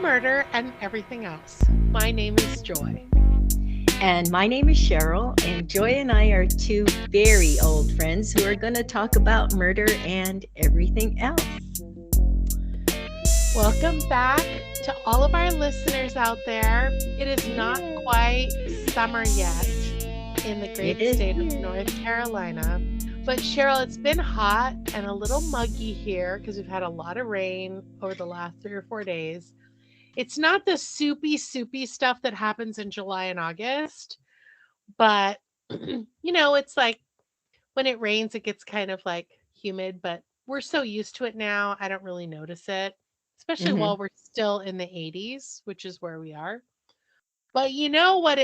murder and everything else. My name is Joy. And my name is Cheryl, and Joy and I are two very old friends who are going to talk about murder and everything else. Welcome back to all of our listeners out there. It is not quite summer yet in the great state of North Carolina. But Cheryl, it's been hot and a little muggy here because we've had a lot of rain over the last 3 or 4 days. It's not the soupy stuff that happens in July and August, but it's like when it rains, it gets kind of like humid, but we're so used to it now, I don't really notice it, especially while we're still in the 80s, which is where we are. But you know what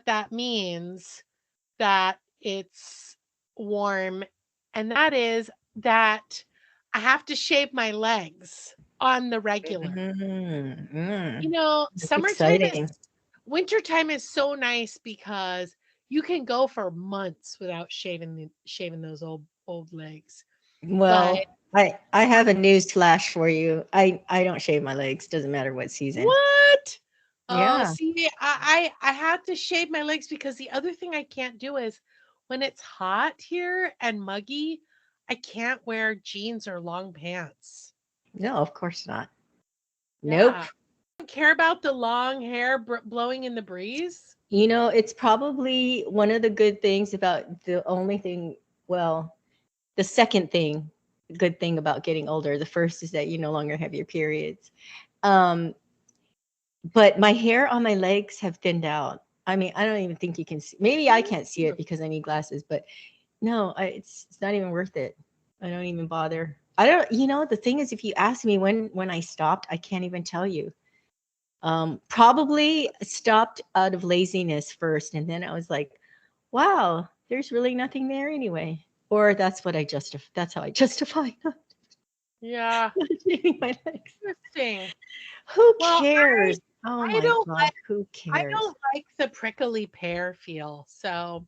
that means, that it's warm, and that is that I have to shave my legs on the regular. That's Summertime exciting. wintertime is so nice because you can go for months without shaving those old legs. But Well, I have a news flash for you. I don't shave my legs. Doesn't matter what season. what? Oh, Yeah. see, I have to shave my legs because the other thing I can't do is when it's hot here and muggy, I can't wear jeans or long pants. No, of course not. Nope. Yeah. Don't care about the long hair blowing in the breeze. It's probably one of the good things about the only thing, well, the second thing, good thing about getting older. The first is that you no longer have your periods. Um, but my hair on my legs have thinned out. I mean, I don't even think you can see. Maybe I can't see it because I need glasses, but no, it's not even worth it. I don't even bother. I don't, the thing is, if you ask me when I stopped, I can't even tell you. Probably stopped out of laziness first, and then I was like, wow, there's really nothing there anyway. Or that's what that's how I justify not Yeah. shaving my legs. Interesting. Who Well, cares? Oh I my don't God, like who I cares? don't like the prickly pear feel. So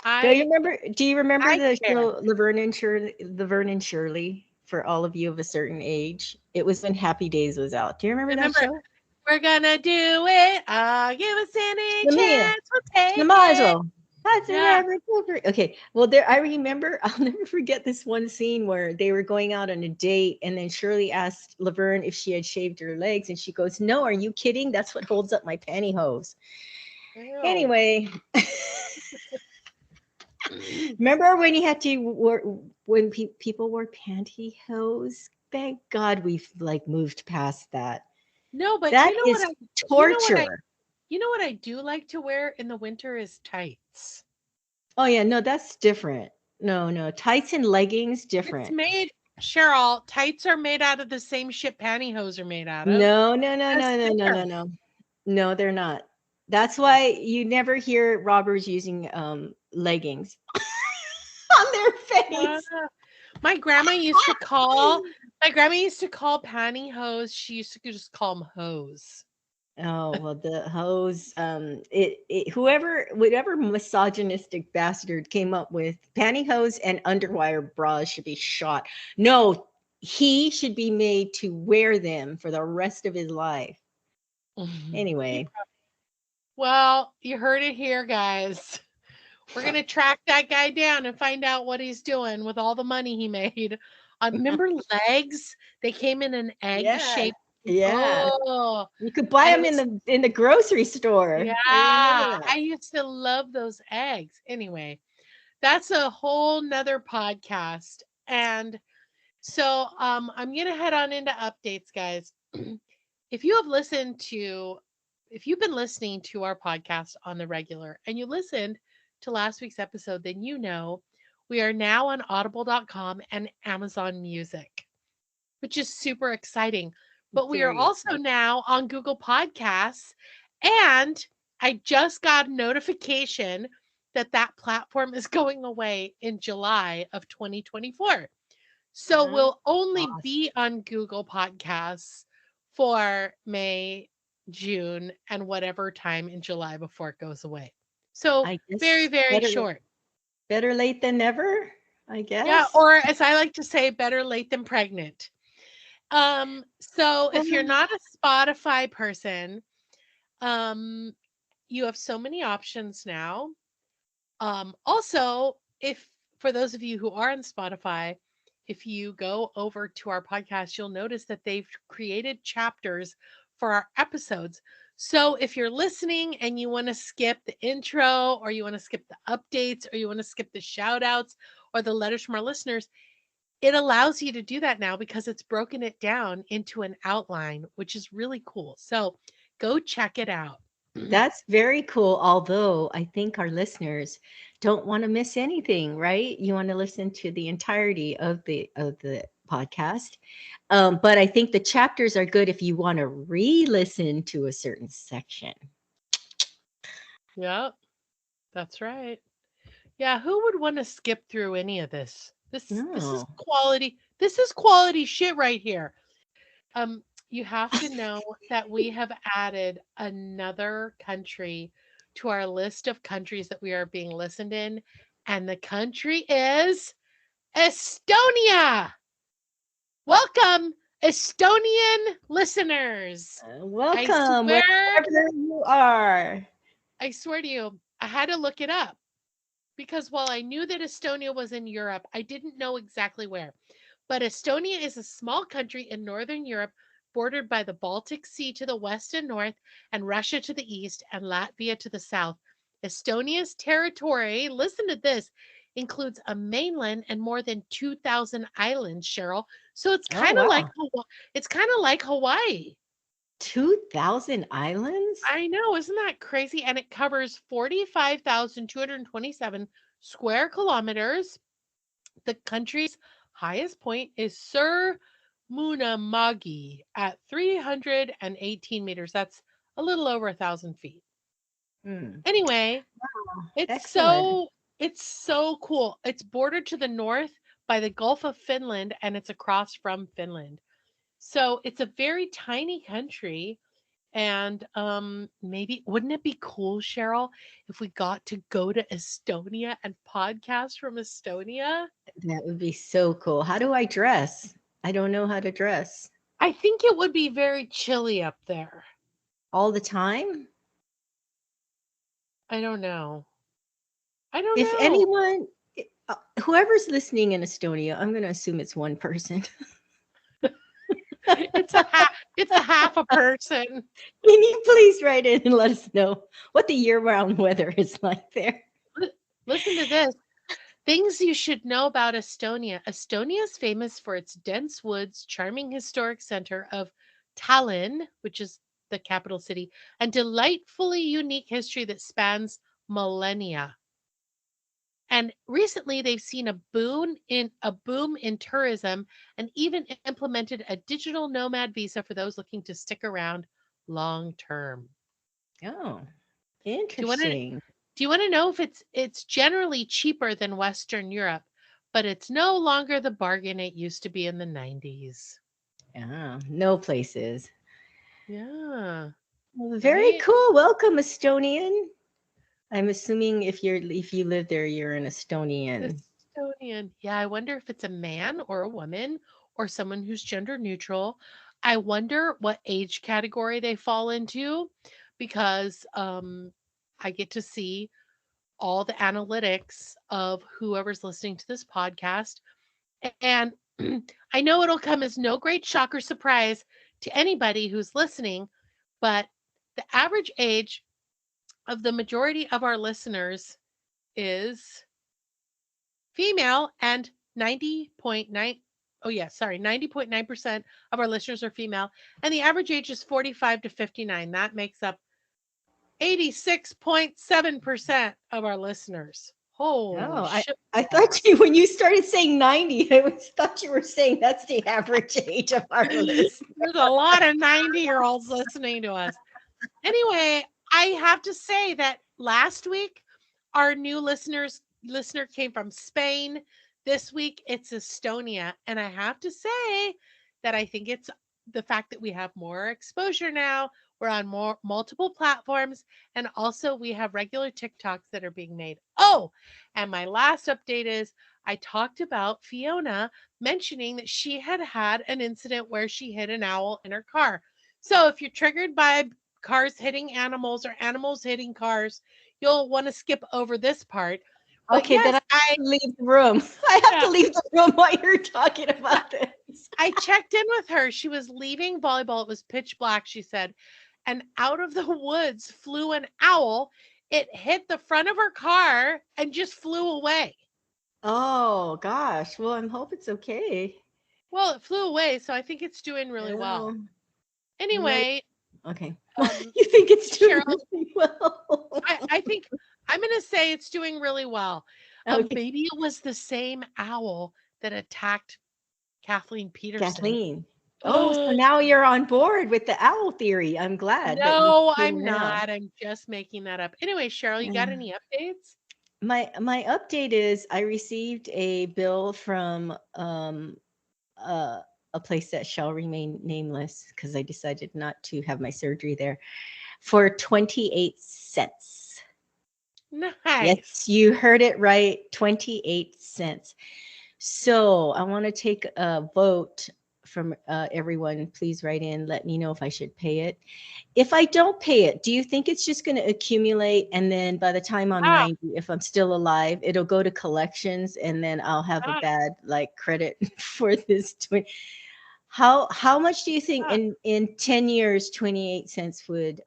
Do you I remember? Do you remember I the care. show Laverne and Shirley? For all of you of a certain age, it was when Happy Days was out. Do you remember that Remember, show? we're gonna do it. I'll give us any The me, chance, we'll you take might as it. well. That's a Yeah. rabbit. Okay, well, there. I remember. I'll never forget this one scene where they were going out on a date, and then Shirley asked Laverne if she had shaved her legs, and she goes, "No, are you kidding? That's what holds up my pantyhose." Ew. Anyway, remember when you had to when people wore pantyhose? Thank God we've like moved past that. No, but That is you know what I torture. do like to wear in the winter is tights. Oh yeah, no, that's different. No, no, tights and leggings It's different. made Cheryl, tights are made out of the same shit pantyhose are made out of. No, no, no, As no, no, no, no, thicker. no. No, they're not. That's why you never hear robbers using leggings on their Uh, face. my grandma used to call my grandma used to call pantyhose. She used to just call them hose. Oh, well, the hose, whatever misogynistic bastard came up with pantyhose and underwire bras should be shot. No, he should be made to wear them for the rest of his life. He Anyway, Well, you heard it here, guys. We're gonna track that guy down and find out what he's doing with all the money he made. Remember legs? They came in an egg yeah, shape. yeah. Oh, You could buy and it them was in the grocery store. yeah. I remember I that. used to love those eggs. Anyway, that's a whole nother podcast. And so I'm gonna head on into updates, guys. if you have listened to if you've been listening to our podcast on the regular and you listened to last week's episode, then you know we are now on audible.com and Amazon Music, which is super exciting. But we are Very also exciting. now on Google Podcasts, and I just got a notification that that platform is going away in July of 2024. So Uh, we'll only awesome. be on Google Podcasts for May, June, and whatever time in July before it goes away. So I very, guess very short. better late than never, I Yeah, guess. or as I like to say, better late than pregnant. So if you're not a Spotify person, um, you have so many options now. Also, if for those of you who are on Spotify, if you go over to our podcast, you'll notice that they've created chapters for our episodes. So if you're listening and you want to skip the intro, or you want to skip the updates, or you want to skip the shout outs or the letters from our listeners, it allows you to do that now because it's broken it down into an outline, which is really cool. So go check it out. That's very cool. Although I think our listeners don't want to miss anything, right? You want to listen to the entirety of the podcast. But I think the chapters are good if you want to re-listen to a certain section. Yep, that's right. Yeah, who would want to skip through any of this? This is No. quality. This is quality shit right here. You have to know that we have added another country to our list of countries that we are being listened in, and the country is Estonia. Welcome, Estonian listeners. I Welcome swear, wherever you are. I swear to you, I had to look it up because while I knew that Estonia was in Europe, I didn't know exactly where. But Estonia is a small country in Northern Europe bordered by the Baltic Sea to the west and north, and Russia to the east, and Latvia to the south. Estonia's territory, listen to this, includes a mainland and more than 2,000 islands, Cheryl. So it's Oh, kind of like wow. It's kind of like Hawaii. 2,000 islands? I know, isn't that crazy? And it covers 45,227 square kilometers. The country's highest point is Sur Munamagi at 318 meters. That's a little over 1,000 feet. Hmm. Anyway, it's Excellent. so it's so cool. It's bordered to the north by the Gulf of Finland, and it's across from Finland. So it's a very tiny country. And maybe wouldn't it be cool, Cheryl, if we got to go to Estonia and podcast from Estonia? That would be so cool. How do I dress? I don't know how to dress. I think it would be very chilly up there. All the time? I don't know. I don't If know. anyone, whoever's listening in Estonia, I'm going to assume it's one person. It's a half a person. Can you please write in and let us know what the year-round weather is like there? Listen to this. Things you should know about Estonia. Estonia is famous for its dense woods, charming historic center of Tallinn, which is the capital city, and delightfully unique history that spans millennia. And recently they've seen a boom in tourism, and even implemented a digital nomad visa for those looking to stick around long term. Oh, Do you want to interesting. do you want to know if it's generally cheaper than Western Europe, but it's no longer the bargain it used to be in the 90s. Yeah, no places. Yeah, Well, very right? cool. Welcome, Estonian. I'm assuming if you live there, you're an Estonian. Estonian. Yeah, I wonder if it's a man or a woman or someone who's gender neutral. I wonder what age category they fall into because I get to see all the analytics of whoever's listening to this podcast. And I know it'll come as no great shock or surprise to anybody who's listening, but the average age of the majority of our listeners is female, and 90.9 oh yeah, sorry, 90.9% of our listeners are female, and the average age is 45 to 59. That makes up 86.7% of our listeners. Holy Oh, shit I thought balls. you when you started saying 90, thought you were saying that's the average age of our list. There's a lot of 90-year-olds listening to us. Anyway, I have to say that last week our new listener came from Spain. This week it's Estonia, and I have to say that I think it's the fact that we have more exposure now. We're on more multiple platforms, and also we have regular TikToks that are being made. Oh, and my last update is I talked about Fiona mentioning that she had had an incident where she hit an owl in her car. So if you're triggered by cars hitting animals or animals hitting cars, you'll want to skip over this part. But Okay, then I yes, have to leave the room. I have yeah, to leave the room while you're talking about this. I checked in with her. She was leaving volleyball. It was pitch black, she said. And out of the woods flew an owl. It hit the front of her car and just flew away. Oh gosh. Well, I hope it's okay. Well, it flew away, so I think it's doing really well. Well, right. Anyway, Okay. um, You think it's doing Cheryl, really well? I think I'm going to say it's doing really well. Okay. Maybe it was the same owl that attacked Kathleen Peterson. Kathleen. Oh, so now you're on board with the owl theory. I'm glad that you No, came I'm around. not. I'm just making that up. Anyway, Cheryl, you got Yeah. any updates? My update is I received a bill from uh, a place that shall remain nameless because I decided not to have my surgery there for 28 cents. Nice. Yes, you heard it right, 28 cents. So I want to take a vote from everyone. Please write in, let me know if I should pay it. If I don't pay it, do you think it's just going to accumulate and then by the time I'm Ah, 90, if I'm still alive, it'll go to collections and then I'll have a ah, bad like credit for this 20. How much do you think ah. in 10 years 28 cents would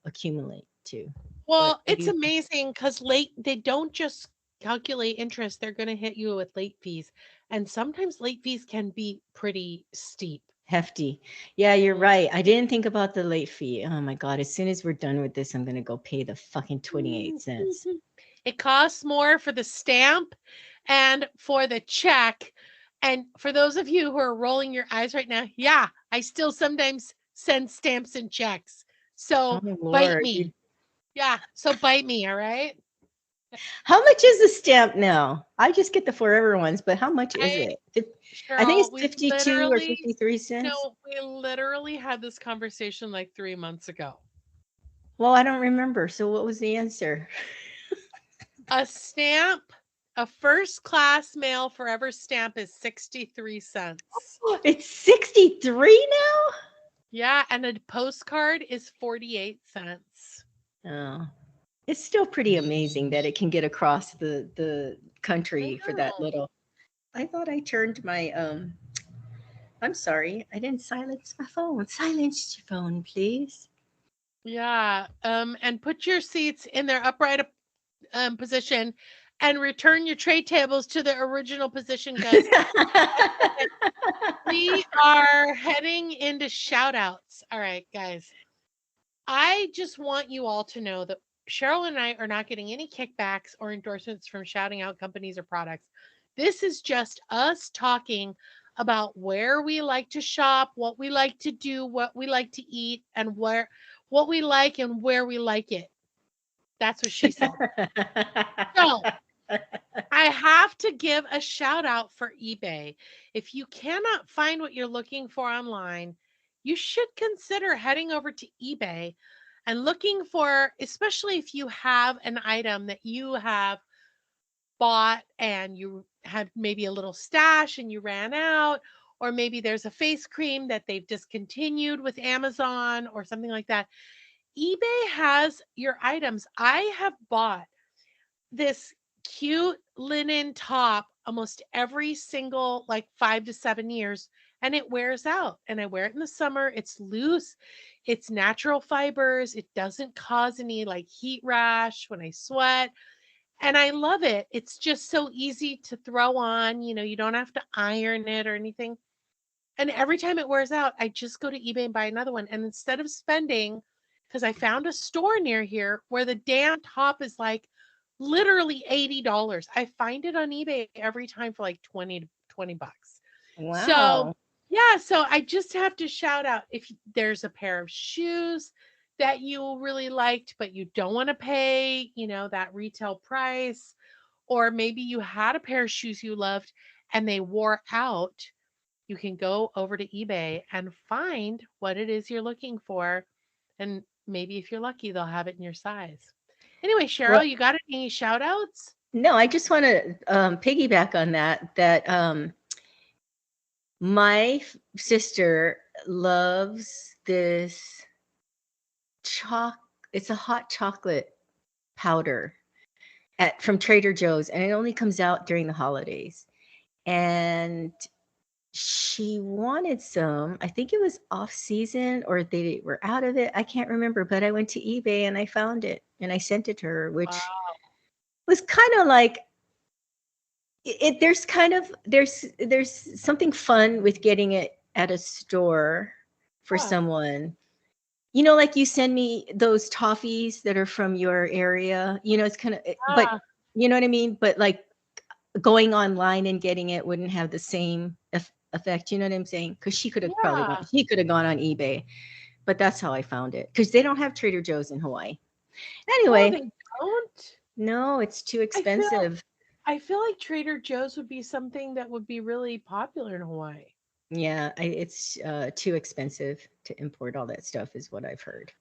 accumulate to? Well, What do it's you think? amazing because late they don't just calculate interest, they're going to hit you with late fees. And sometimes late fees can be pretty steep. Hefty. Yeah, you're Mm. right. I didn't think about the late fee. Oh my God. As soon as we're done with this, I'm going to go pay the fucking 28 cents. It costs more for the stamp and for the check. And for those of you who are rolling your eyes right now, yeah, I still sometimes send stamps and checks. Oh So bite Lord. me. Yeah, so bite me, all right? How much is the stamp now? I just get the forever ones, but how much is I it? I think Cheryl, it's 52 or 53 cents. we literally had this conversation like 3 months ago. Well, I don't remember. So what was the answer? A stamp, a first class mail forever stamp is 63 cents. It's 63 Yeah, and a postcard is 48 cents. now? Oh, it's still pretty amazing that it can get across the I country for that know. little. I thought I turned my I'm sorry, I didn't silence my phone. Silence your phone, please. Yeah, and put your seats in their upright position and return your tray tables to their original position, guys. We are heading into shout outs. All right, guys. I just want you all to know that Cheryl and I are not getting any kickbacks or endorsements from shouting out companies or products. This is just us talking about where we like to shop, what we like to do, what we like to eat, and what we like and where we like it. That's what she said. So I have to give a shout out for eBay. If you cannot find what you're looking for online, you should consider heading over to eBay and looking for, especially if you have an item that you have bought and you had maybe a little stash and you ran out, or maybe there's a face cream that they've discontinued with Amazon or something like that. eBay has your items. I have bought this cute linen top almost every single like 5 to 7 years, and it wears out. And I wear it in the summer. It's loose, it's natural fibers, it doesn't cause any like heat rash when I sweat. And I love it. It's just so easy to throw on. You don't have to iron it or anything. And every time it wears out, I just go to eBay and buy another one. And instead of spending, because I found a store near here where the damn top is like literally $80. I find it on eBay every time for like 20 to 20 bucks. So, Wow. yeah, so I just have to shout out if there's a pair of shoes that you really liked, but you don't want to pay, that retail price, or maybe you had a pair of shoes you loved and they wore out, you can go over to eBay and find what it is you're looking for. And maybe if you're lucky, they'll have it in your size. Anyway, Well, Cheryl, you got any shout outs? No, I just want to piggyback on that. My sister loves this choc. It's a hot chocolate powder at from Trader Joe's, and it only comes out during the holidays. And she wanted some. I think it was off season or they were out of it. I can't remember, but I went to eBay and I found it and I sent it to her, which Wow. was kind of like there's kind of there's something fun with getting it at a store for Yeah. someone. You know, like you send me those toffees that are from your area. You know, it's kind of, but Yeah. you know what I mean. But like going online and getting it wouldn't have the same effect. You know what I'm saying? Because Yeah. she could have gone on eBay, but that's how I found it. Because they don't have Trader Joe's in Hawaii. Oh, Anyway, they don't? no, it's too I feel expensive. I feel like Trader Joe's would be something that would be really popular in Hawaii. Yeah, it's too expensive to import all that stuff, is what I've heard.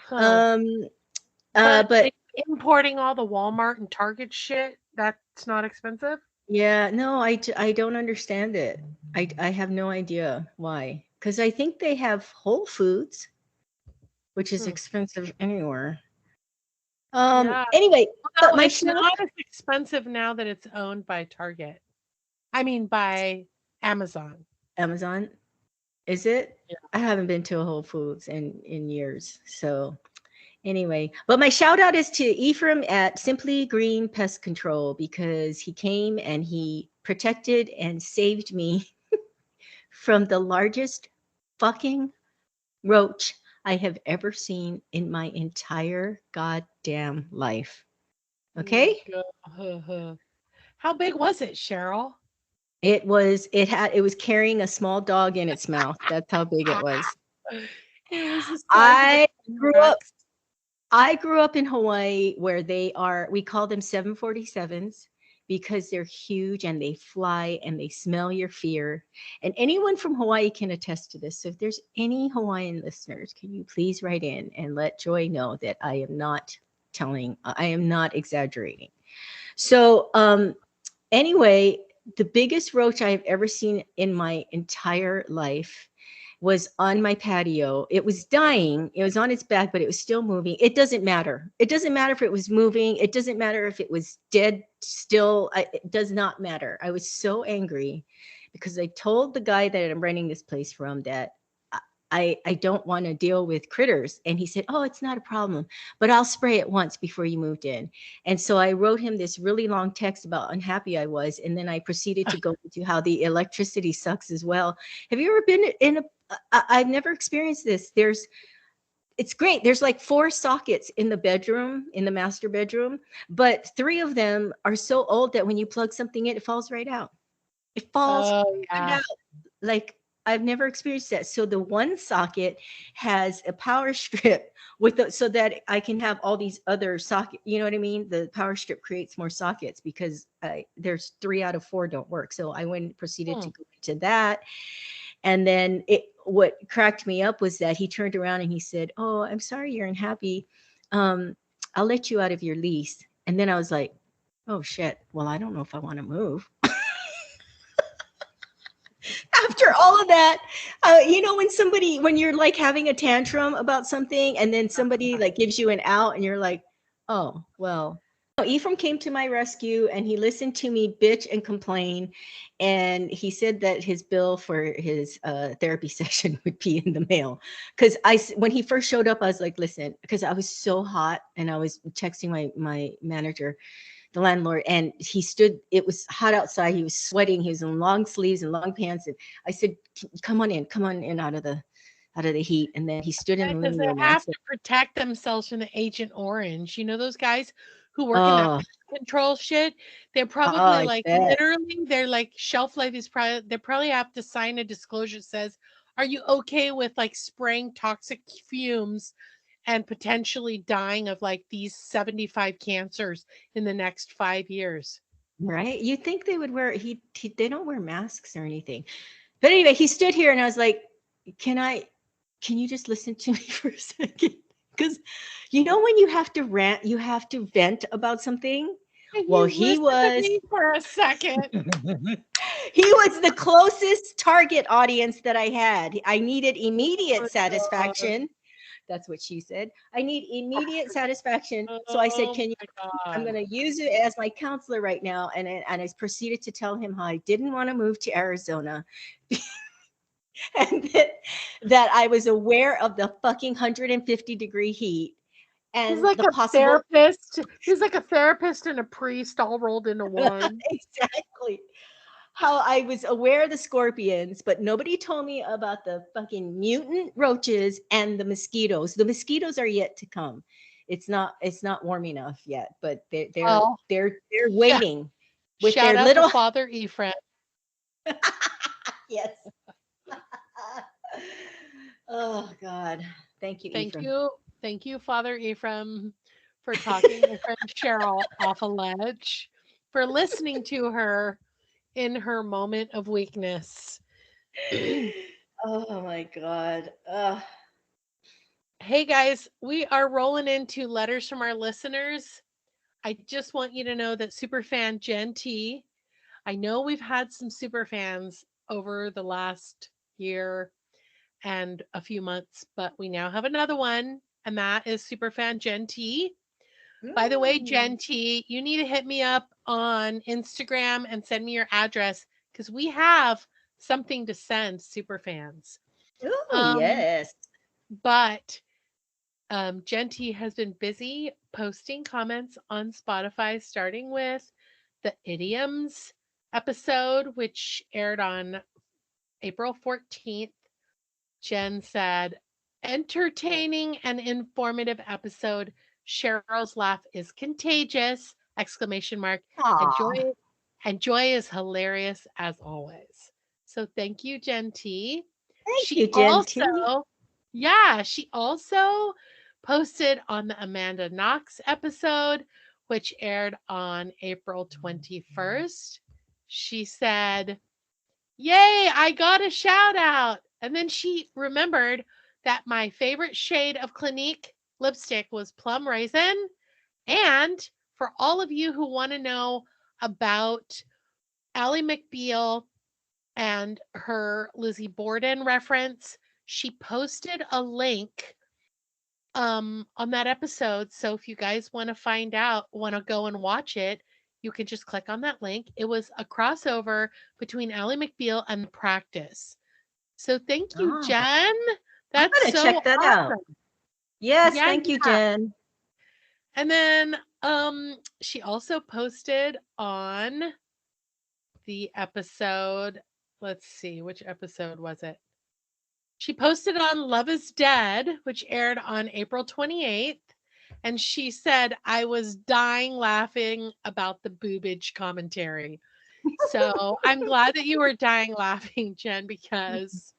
Huh. Um, But but importing all the Walmart and Target shit, that's not expensive? yeah, no, I don't understand it. I have no idea why. Because I think they have Whole Foods, which is Hmm. expensive anywhere. Yeah. Anyway, but No, my it's shout not as expensive now that it's owned by Target. I mean by Amazon. Amazon, is it? Yeah. I haven't been to a Whole Foods in years. So anyway, but my shout out is to Ephraim at Simply Green Pest Control because he came and he protected and saved me from the largest fucking roach I have ever seen in my entire goddamn life. Mm, Okay? good. How big was it, Cheryl? It was carrying a small dog in its mouth. That's how big it was. It was the size of a I grew up T-Rex. I grew up in Hawaii where we call them 747s because they're huge and they fly and they smell your fear. And anyone from Hawaii can attest to this. So if there's any Hawaiian listeners, can you please write in and let Joy know that I am not exaggerating. So, anyway, the biggest roach I've ever seen in my entire life was on my patio. It was dying. It was on its back, but it was still moving. It doesn't matter. It doesn't matter if it was moving. It doesn't matter if it was dead still. It does not matter. I was so angry because I told the guy that I'm renting this place from that I don't want to deal with critters. And he said, "Oh, it's not a problem, but I'll spray it once before you moved in." And so I wrote him this really long text about unhappy I was. And then I proceeded to go into how the electricity sucks as well. Have you ever been in a I've never experienced this. It's great. There's like four sockets in the bedroom, in the master bedroom, but three of them are so old that when you plug something in, it falls right out. It falls Oh, right yeah. out. Like I've never experienced that. So the one socket has a power strip so that I can have all these other socket. You know what I mean? The power strip creates more sockets because there's 3 out of 4 don't work. So I went and proceeded Hmm. to go into that. And then what cracked me up was that he turned around and he said, "Oh, I'm sorry you're unhappy. Um, I'll let you out of your lease." And then I was like, "Oh shit. Well, I don't know if I want to move." After all of that, when you're like having a tantrum about something and then somebody like gives you an out and you're like, "Oh, well." No, Ephraim came to my rescue and he listened to me bitch and complain. And he said that his bill for his therapy session would be in the mail. Because when he first showed up, I was like, listen, because I was so hot and I was texting my manager, the landlord, and it was hot outside. He was sweating. He was in long sleeves and long pants. And I said, come on in out of the heat. And then he stood in the Because living they room and I have said, to protect themselves from the Agent Orange. You know those guys who work in that oh, pest control shit? They're probably I like bet. literally their like shelf life is probably they probably have to sign a disclosure that says, "Are you okay with like spraying toxic fumes and potentially dying of like these 75 cancers in the next 5 years?" Right? You think they would they don't wear masks or anything. But anyway, he stood here and I was like, can I, can you just listen to me for a second? Because when you have to rant, you have to vent about something. Well, You he listened to was me for a second. he was the closest target audience that I had. I needed Oh immediate my God. satisfaction. That's what she said. I need immediate satisfaction. So I said, Oh "Can you? my I'm God. going to use it as my counselor right now." And I proceeded to tell him how I didn't want to move to Arizona, and that I was aware of the fucking 150-degree heat He's and like the a possible therapist. He's like a therapist and a priest all rolled into one. exactly how I was aware of the scorpions, but nobody told me about the fucking mutant roaches and the mosquitoes. The mosquitoes are yet to come. It's not warm enough yet, but Well, they're sh- waiting with shout their out to little Father Ephraim. yes. Oh God. Thank you, Thank Ephraim. you. Thank you, Father Ephraim, for talking my friend Cheryl off a ledge, for listening to her in her moment of weakness. Oh my God. Hey guys, we are rolling into letters from our listeners. I just want you to know that superfan Jen T, I know we've had some super fans over the last year and a few months, but we now have another one, and that is superfan Jen T. By the way, Mm. Jen T, you need to hit me up on Instagram and send me your address because we have something to send superfans. Oh Um, yes. but Jen T has been busy posting comments on Spotify, starting with the idioms episode, which aired on April 14th. Jen said, entertaining and informative episode. Cheryl's laugh is contagious! Exclamation mark. And Aw. joy is hilarious as always. So thank you, Jen T. Thank She you, Jen T. also, yeah, she also posted on the Amanda Knox episode, which aired on April 21st. She said, yay, I got a shout out. And then she remembered that my favorite shade of Clinique lipstick was plum raisin. And for all of you who want to know about Ally McBeal and her Lizzie Borden reference, she posted a link on that episode. So if you guys want to find out, want to go and watch it, you can just click on that link. It was a crossover between Ally McBeal and The Practice. So thank you, Oh, Jen. I'm That's gonna so check that out. awesome. Yes, Yeah, thank you, yeah. Jen. And then she also posted on the episode. Let's see, which episode was it? She posted on Love is Dead, which aired on April 28th. And she said, I was dying laughing about the boobage commentary. So I'm glad that you were dying laughing, Jen, because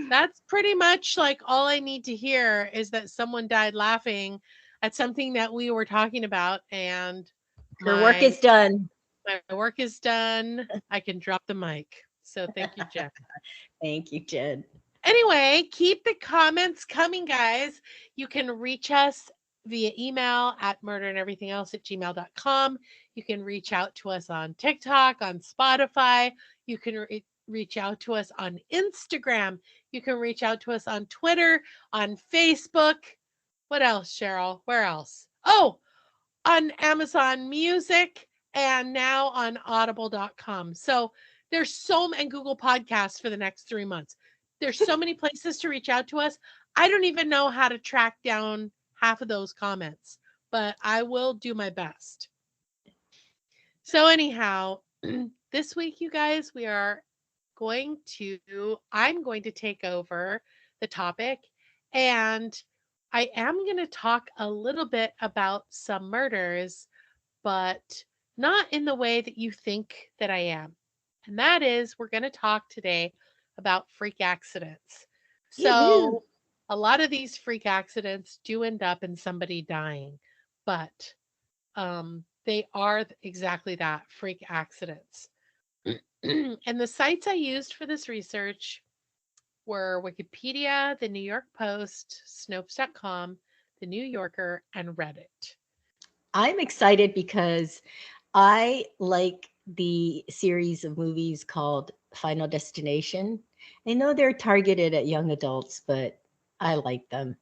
that's pretty much like all I need to hear is that someone died laughing at something that we were talking about. And Her work my is done. my work is done. I can drop the mic. So thank you, Jen. Thank you, Jen. Anyway, keep the comments coming, guys. You can reach us via email at murderandeverythingelse@gmail.com. You can reach out to us on TikTok, on Spotify. You can reach out to us on Instagram. You can reach out to us on Twitter, on Facebook. What else, Cheryl? Where else? Oh, on Amazon Music and now on audible.com. So there's and Google Podcasts for the next 3 months. There's so many places to reach out to us. I don't even know how to track down half of those comments, but I will do my best. So anyhow, this week you guys, I'm going to take over the topic, and I am going to talk a little bit about some murders, but not in the way that you think that I am. And that is, we're going to talk today about freak accidents. Yoo-hoo. So, a lot of these freak accidents do end up in somebody dying, but they are exactly that, freak accidents. And the sites I used for this research were Wikipedia, the New York Post, Snopes.com, the New Yorker, and Reddit. I'm excited because I like the series of movies called Final Destination. I know they're targeted at young adults, but I like them.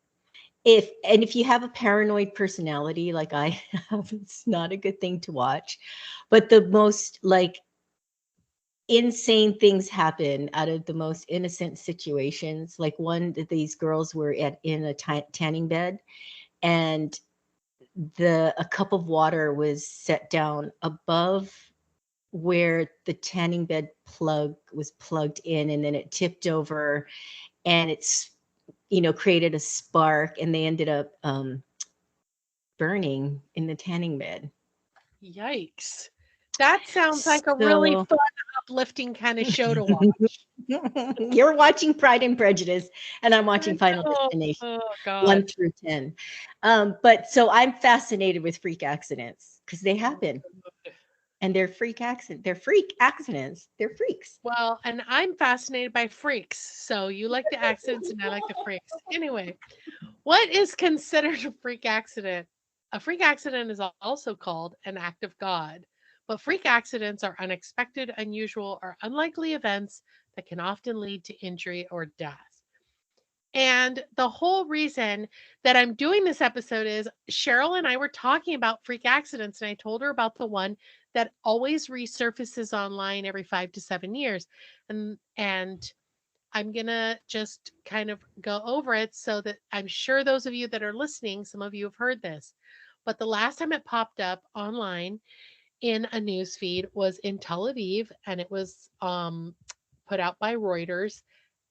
If you have a paranoid personality like I have, it's not a good thing to watch. But the most like insane things happen out of the most innocent situations. Like one that these girls were at in a tanning bed, and the a cup of water was set down above where the tanning bed plug was plugged in, and then it tipped over, and it's created a spark, and they ended up burning in the tanning bed. Yikes. That sounds like a really So fun, uplifting kind of show to watch. you're watching Pride and Prejudice, and I'm watching Final Oh, Destination oh one God. through 10. But so I'm fascinated with freak accidents because they Oh, happen, God. and they're freak accidents. They're freaks. Well, and I'm fascinated by freaks. So you like the accidents and I like the freaks. Anyway, what is considered a freak accident? A freak accident is also called an act of God, but freak accidents are unexpected, unusual, or unlikely events that can often lead to injury or death. And the whole reason that I'm doing this episode is Cheryl and I were talking about freak accidents, and I told her about the one that always resurfaces online every 5 to 7 years. And I'm going to just kind of go over it so that I'm sure those of you that are listening, some of you have heard this. But the last time it popped up online in a news feed was in Tel Aviv, and it was put out by Reuters.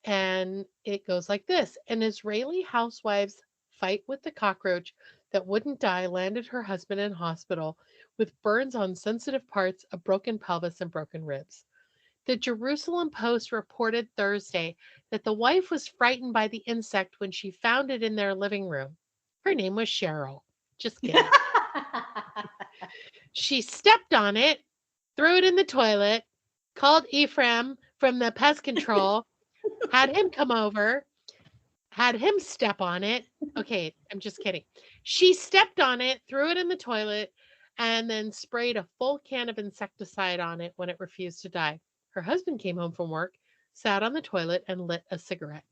And it goes like this: an Israeli housewife's fight with the cockroach that wouldn't die landed her husband in hospital with burns on sensitive parts, a broken pelvis, and broken ribs. The Jerusalem Post reported Thursday that the wife was frightened by the insect when she found it in their living room. Her name was Cheryl. Just kidding. She stepped on it, threw it in the toilet, called Ephraim from the pest control, had him come over, had him step on it. Okay, I'm just kidding. She stepped on it, threw it in the toilet, and then sprayed a full can of insecticide on it when it refused to die. Her husband came home from work, sat on the toilet, and lit a cigarette.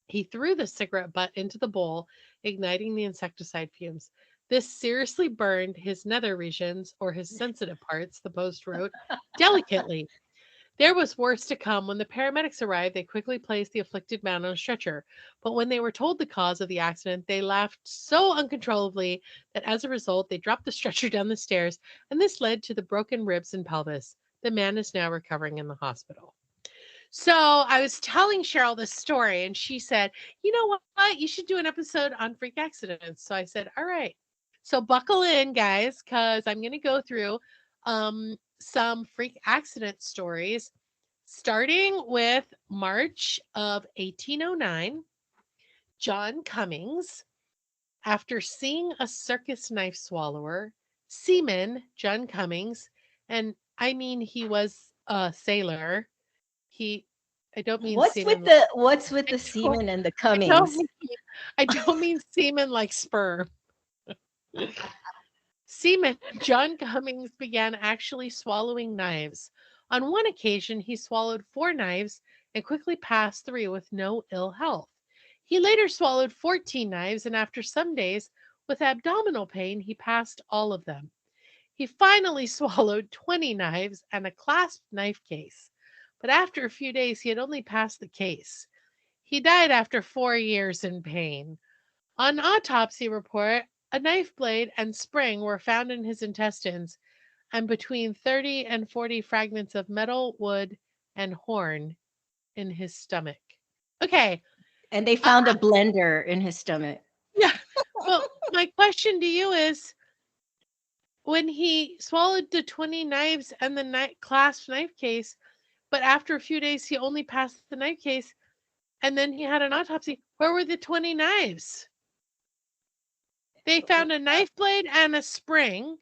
He threw the cigarette butt into the bowl, igniting the insecticide fumes. This seriously burned his nether regions, or his sensitive parts, the Post wrote, delicately. There was worse to come. When the paramedics arrived, they quickly placed the afflicted man on a stretcher. But when they were told the cause of the accident, they laughed so uncontrollably that as a result, they dropped the stretcher down the stairs, and this led to the broken ribs and pelvis. The man is now recovering in the hospital. So I was telling Cheryl this story, and she said, "You know what? You should do an episode on freak accidents." So I said, "All right." So buckle in, guys, because I'm going to go through some freak accident stories, starting with March of 1809. John Cummings, after seeing a circus knife swallower, seaman John Cummings, and I mean he was a sailor. He, I don't mean seaman. What's with I the don't, semen and the I don't Cummings? mean, I don't mean semen like sperm. Seaman John Cummings began actually swallowing knives. On one occasion, he swallowed 4 knives and quickly passed 3 with no ill health. He later swallowed 14 knives, and after some days, with abdominal pain, he passed all of them. He finally swallowed 20 knives and a clasp knife case. But after a few days, he had only passed the case. He died after 4 years in pain. On autopsy report, a knife blade and spring were found in his intestines, and between 30 and 40 fragments of metal, wood, and horn in his stomach. Okay. And they Uh, found a blender in his stomach. yeah. Well, my question to you is, when he swallowed the 20 knives and the clasp knife case, but after a few days he only passed the knife case, and then he had an autopsy, where were the 20 knives? They found a knife blade and a spring,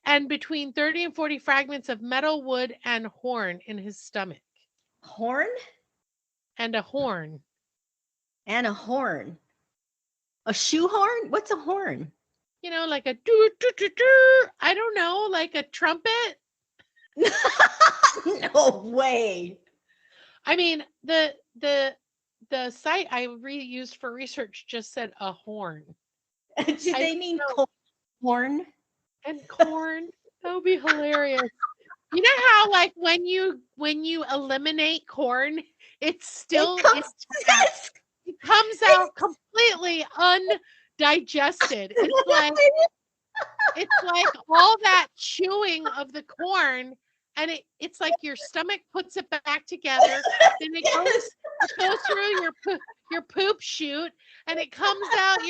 and between 30 and 40 fragments of metal, wood, and horn in his stomach. Horn And a horn. and a horn. A shoehorn? What's a horn? like a doo doo doo doo. I don't know, like a trumpet. No way. I mean, the site I used for research just said a horn. Did I they don't mean know. corn? And corn, that would be hilarious. You know how like when you eliminate corn, it's It still comes intact. It comes out it's completely undigested. It's like all that chewing of the corn, and it's like your stomach puts it back together, then it goes yes. it goes through your poop chute, and it comes out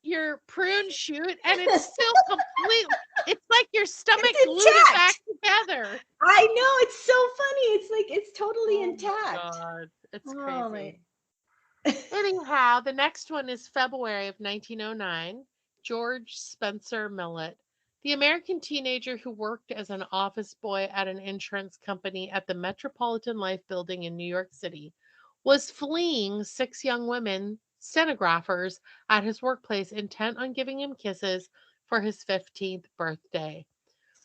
your prune chute, and it's still completely, it's like your stomach It's glued it back intact. together. I know, it's so funny. It's like it's totally Oh my intact. God, it's Oh my. crazy. Anyhow, the next one is February of 1909. George Spencer Millett, the American teenager who worked as an office boy at an insurance company at the Metropolitan Life Building in New York City, was fleeing six young women, stenographers, at his workplace intent on giving him kisses for his 15th birthday.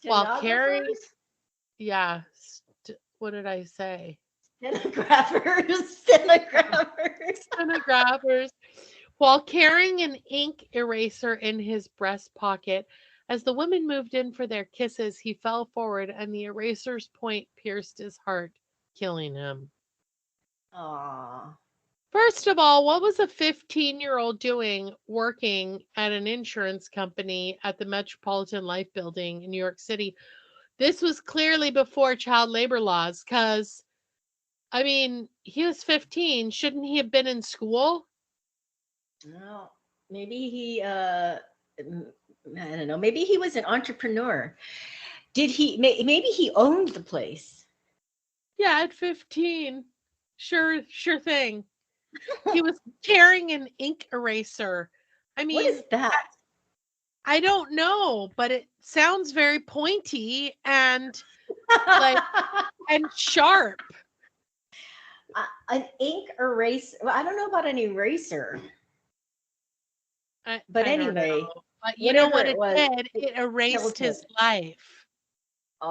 While carrying, Stenographers? yeah, what did I say? Stenographers. Stenographers. Stenographers. While carrying an ink eraser in his breast pocket. As the women moved in for their kisses, he fell forward and the eraser's point pierced his heart, killing him. Aw. First of all, what was a 15-year-old doing working at an insurance company at the Metropolitan Life Building in New York City? This was clearly before child labor laws because, I mean, he was 15. Shouldn't he have been in school? Well, maybe I don't know. Maybe he was an entrepreneur. Maybe he owned the place. Yeah, at 15. Sure thing. He was carrying an ink eraser. I What is mean, that? I don't know, but it sounds very pointy and like and sharp. An ink eraser. Well, I don't know about an eraser, I, but I don't anyway, know. But you know whatever what it it was, did? it It erased killed him. his life.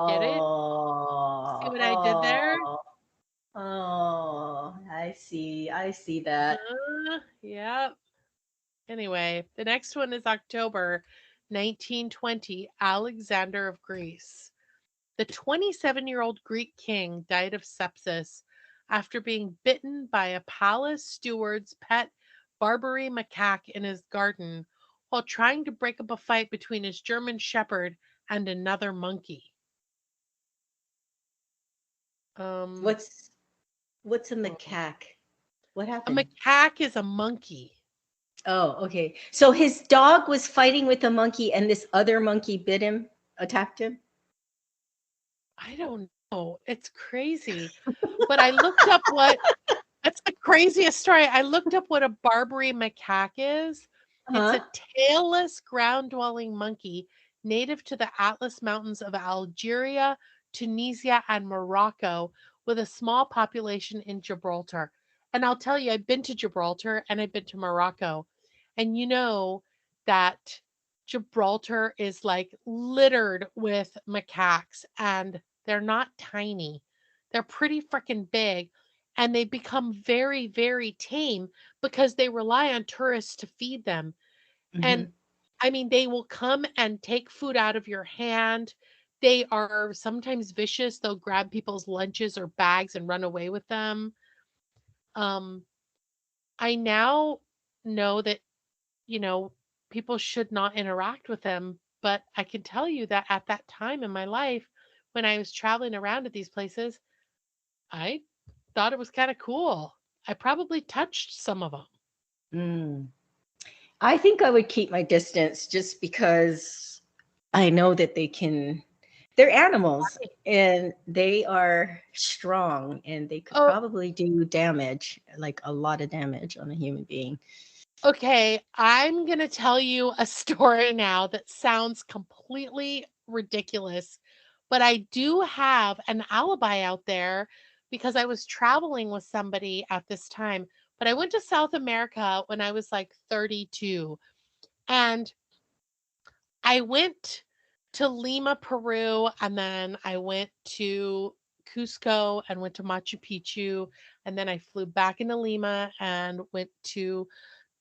Get it? See Oh, what I did there? oh, oh, I see that. Yep. Anyway, the next one is October 1920, Alexander of Greece. The 27-year-old Greek king died of sepsis after being bitten by a palace steward's pet Barbary macaque in his garden while trying to break up a fight between his German shepherd and another monkey. Um, What's what's a oh, macaque? What a happened? macaque is a monkey. Oh, okay. So his dog was fighting with a monkey, and this other monkey bit him, attacked him. I don't know. It's crazy. But I looked up what that's the craziest story. I looked up what a Barbary macaque is. It's Huh? a tailless ground dwelling monkey native to the Atlas Mountains of Algeria, Tunisia, and Morocco, with a small population in Gibraltar. And I'll tell you, I've been to Gibraltar and I've been to Morocco. And you know that Gibraltar is like littered with macaques, and they're not tiny, they're pretty freaking big, and they become very, very tame because they rely on tourists to feed them. And Hmm. I mean, they will come and take food out of your hand. They are sometimes vicious. They'll grab people's lunches or bags and run away with them. Um, I now know that, you know, people should not interact with them. But I can tell you that at that time in my life, when I was traveling around at these places, I thought it was kind of cool. I probably touched some of them. Mm. I think I would keep my distance just because I know that they're animals and they are strong and they could Oh, probably do damage, like a lot of damage on a human being. okay. I'm going to tell you a story now that sounds completely ridiculous, but I do have an alibi out there because I was traveling with somebody at this time. But I went to South America when I was like 32. And I went to Lima, Peru, and then I went to Cusco and went to Machu Picchu, and then I flew back into Lima and went to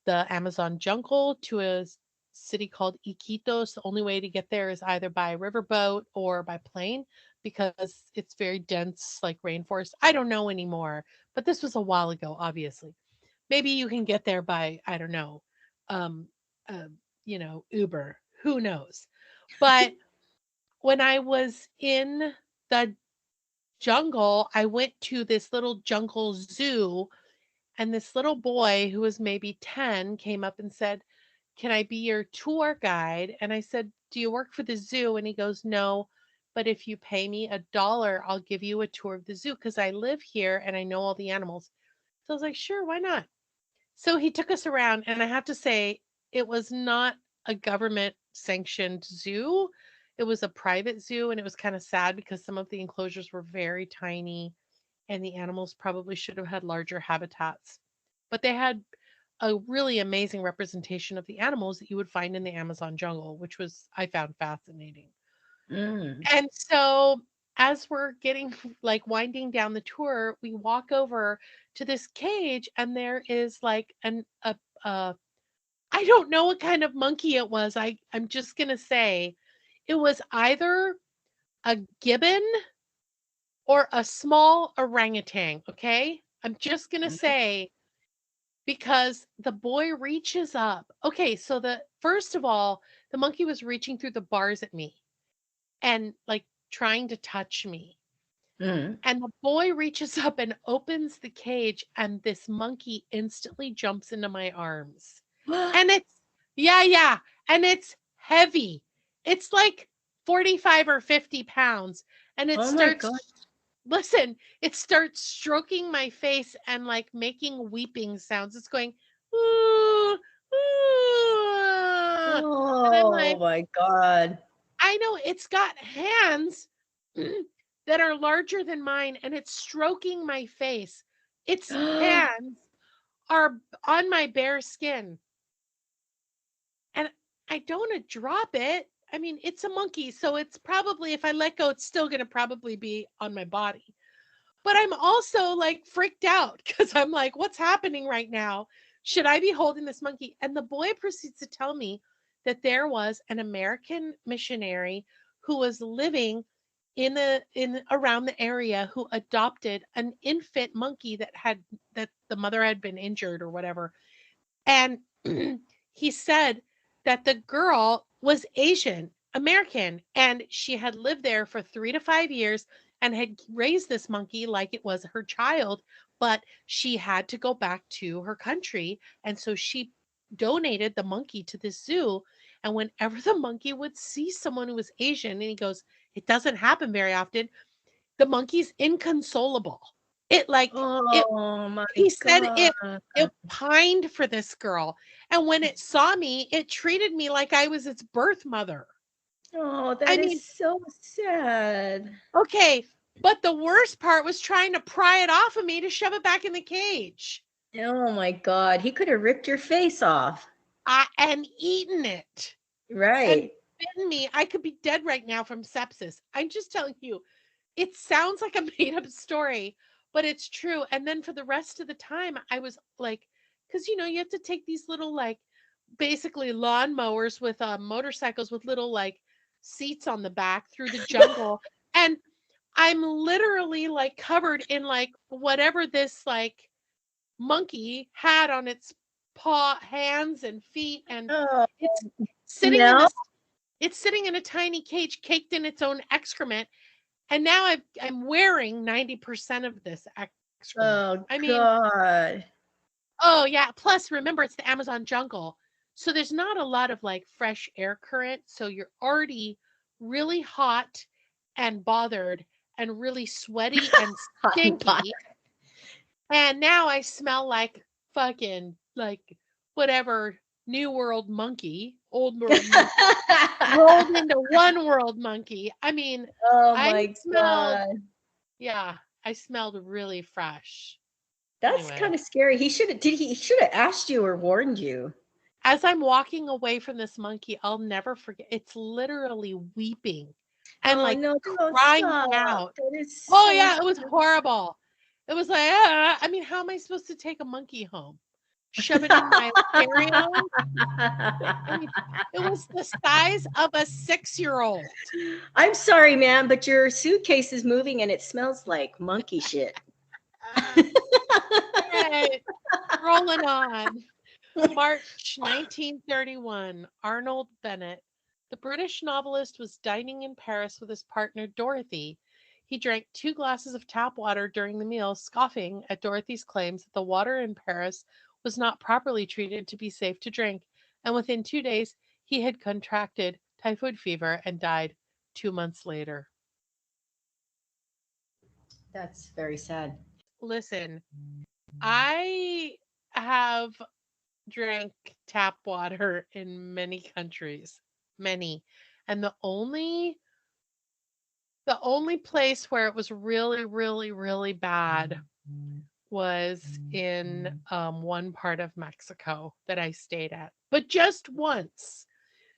the Amazon jungle to city called Iquitos. The only way to get there is either by riverboat or by plane because it's very dense, like rainforest. I don't know anymore, but this was a while ago, obviously. Maybe you can get there by, I don't know, um, uh, Uber. Who knows? But when I was in the jungle, I went to this little jungle zoo, and this little boy who was maybe 10 came up and said, "Can I be your tour guide?" And I said, "Do you work for the zoo?" And he goes, "No, but if you pay me $1, I'll give you a tour of the zoo because I live here and I know all the animals." So I was like, "Sure, why not?" So he took us around, and I have to say, it was not a government sanctioned zoo. It was a private zoo, and it was kind of sad because some of the enclosures were very tiny and the animals probably should have had larger habitats. But they had a really amazing representation of the animals that you would find in the Amazon jungle, which was I found fascinating. Mm. And so as we're getting like winding down the tour, we walk over to this cage and there is like a I don't know what kind of monkey it was. I'm just going to say it was either a gibbon or a small orangutan, okay? I'm just going to say because the boy reaches up. Okay, so the first of all, the monkey was reaching through the bars at me and like trying to touch me. Mm. And the boy reaches up and opens the cage, and this monkey instantly jumps into my arms. And it's, yeah, yeah. And it's heavy. It's like 45 or 50 pounds. And it Oh my God. starts, listen, it starts stroking my face and like making weeping sounds. It's going, ooh, ooh. And I'm Oh like, my God. I know it's got hands that are larger than mine and it's stroking my face. Its hands are on my bare skin. And I don't want to drop it. I mean, it's a monkey, so it's probably, if I let go, it's still going to probably be on my body. But I'm also like freaked out because I'm like, what's happening right now? Should I be holding this monkey? And the boy proceeds to tell me that there was an American missionary who was living in around the area who adopted an infant monkey that the mother had been injured or whatever. And he said that the girl was Asian American and she had lived there for 3 to 5 years and had raised this monkey like it was her child, but she had to go back to her country. And so she donated the monkey to the zoo. And whenever the monkey would see someone who was Asian, and he goes, it doesn't happen very often, the monkey's inconsolable. It like it Oh my he said God. it pined for this girl, and when it saw me, it treated me like I was its birth mother. Oh, I that mean, is so sad. okay, but the worst part was trying to pry it off of me to shove it back in the cage. Oh my God. He could have ripped your face off. And eaten it and Right. bitten me. I could be dead right now from sepsis. I'm just telling you, it sounds like a made up story, but it's true. And then for the rest of the time, I was like, because you have to take these little like basically lawnmowers with motorcycles with little like seats on the back through the jungle. And I'm literally like covered in like whatever this like monkey had on its hands and feet. And Oh, it's sitting in smell? this, it's sitting in a tiny cage caked in its own excrement, and now I'm wearing 90% of this excrement. Oh I mean, God. oh yeah. Plus, remember, it's the Amazon jungle. So there's not a lot of like fresh air current. So you're already really hot and bothered and really sweaty and Hot and stinky. And now I smell like fucking like whatever new world monkey, old world monkey, rolled into one world monkey. I mean, Oh I my smelled God. Yeah, I smelled really fresh. That's Anyway, kind of scary. He should have asked you or warned you. as I'm walking away from this monkey, I'll never forget. It's literally weeping and Oh like no, don't crying stop. out. That is Oh so yeah, it was sad. horrible. It was like, I mean, how am I supposed to take a monkey home? Shove it in my carry-on? I mean, it was the size of a 6-year-old. I'm sorry, man, but your suitcase is moving and it smells like monkey shit. Ah, all right, rolling on. March 1931, Arnold Bennett, the British novelist, was dining in Paris with his partner Dorothy. He drank 2 glasses of tap water during the meal, scoffing at Dorothy's claims that the water in Paris was not properly treated to be safe to drink, and within 2 days he had contracted typhoid fever and died 2 months later. That's very sad. Listen, I have drank tap water in many countries, many. And the only place where it was really, really, really bad was in one part of Mexico that I stayed at, but just once.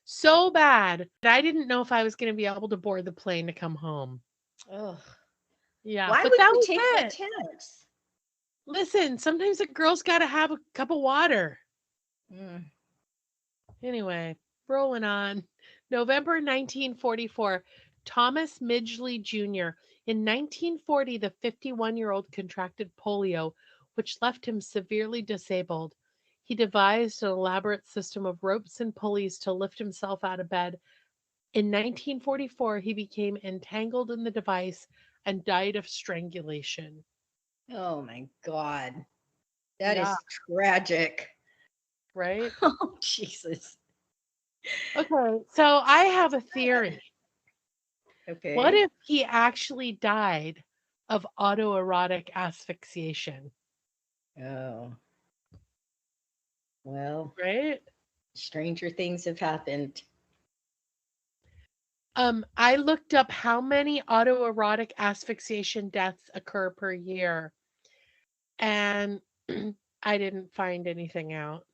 So bad that I didn't know if I was going to be able to board the plane to come home. Ugh. Yeah, Why but would that you was take that it. chance? Listen, sometimes a girl's got to have a cup of water. Mm. Anyway, rolling on. November 1944, Thomas Midgley Jr. In 1940, the 51-year-old contracted polio, which left him severely disabled. He devised an elaborate system of ropes and pulleys to lift himself out of bed. In 1944, he became entangled in the device and died of strangulation. Oh my God. That Yeah, is tragic. right? Oh, Jesus. Okay, so I have a theory. What Okay. if he actually died of autoerotic asphyxiation, Oh, well, right? stranger things have happened. I looked up how many autoerotic asphyxiation deaths occur per year, and I didn't find anything out.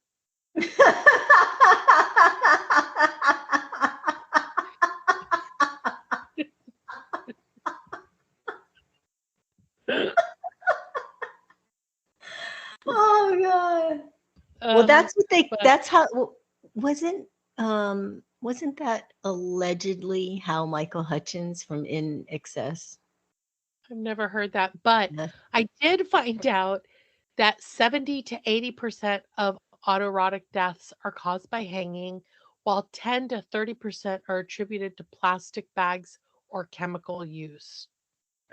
Oh God. Well, Um, but that's how, wasn't that allegedly how Michael Hutchins from In Excess? I've never heard that. But Yes. I did find out that 70 to 80% of autoerotic deaths are caused by hanging, while 10 to 30% are attributed to plastic bags or chemical use.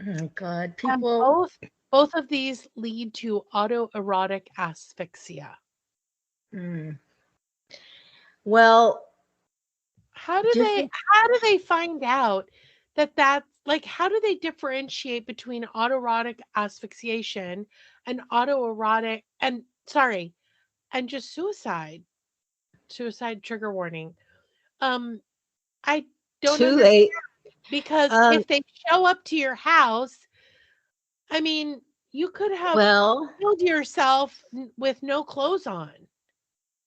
Oh my God, And people. both of these lead to autoerotic asphyxia. Mm. Well, How do they different. how do they find out that that's like how do they differentiate between autoerotic asphyxiation and autoerotic and sorry, and just suicide? Suicide trigger warning. Um I don't Too understand late. because Um, if they show up to your house, I mean, you could have well, killed yourself with no clothes on,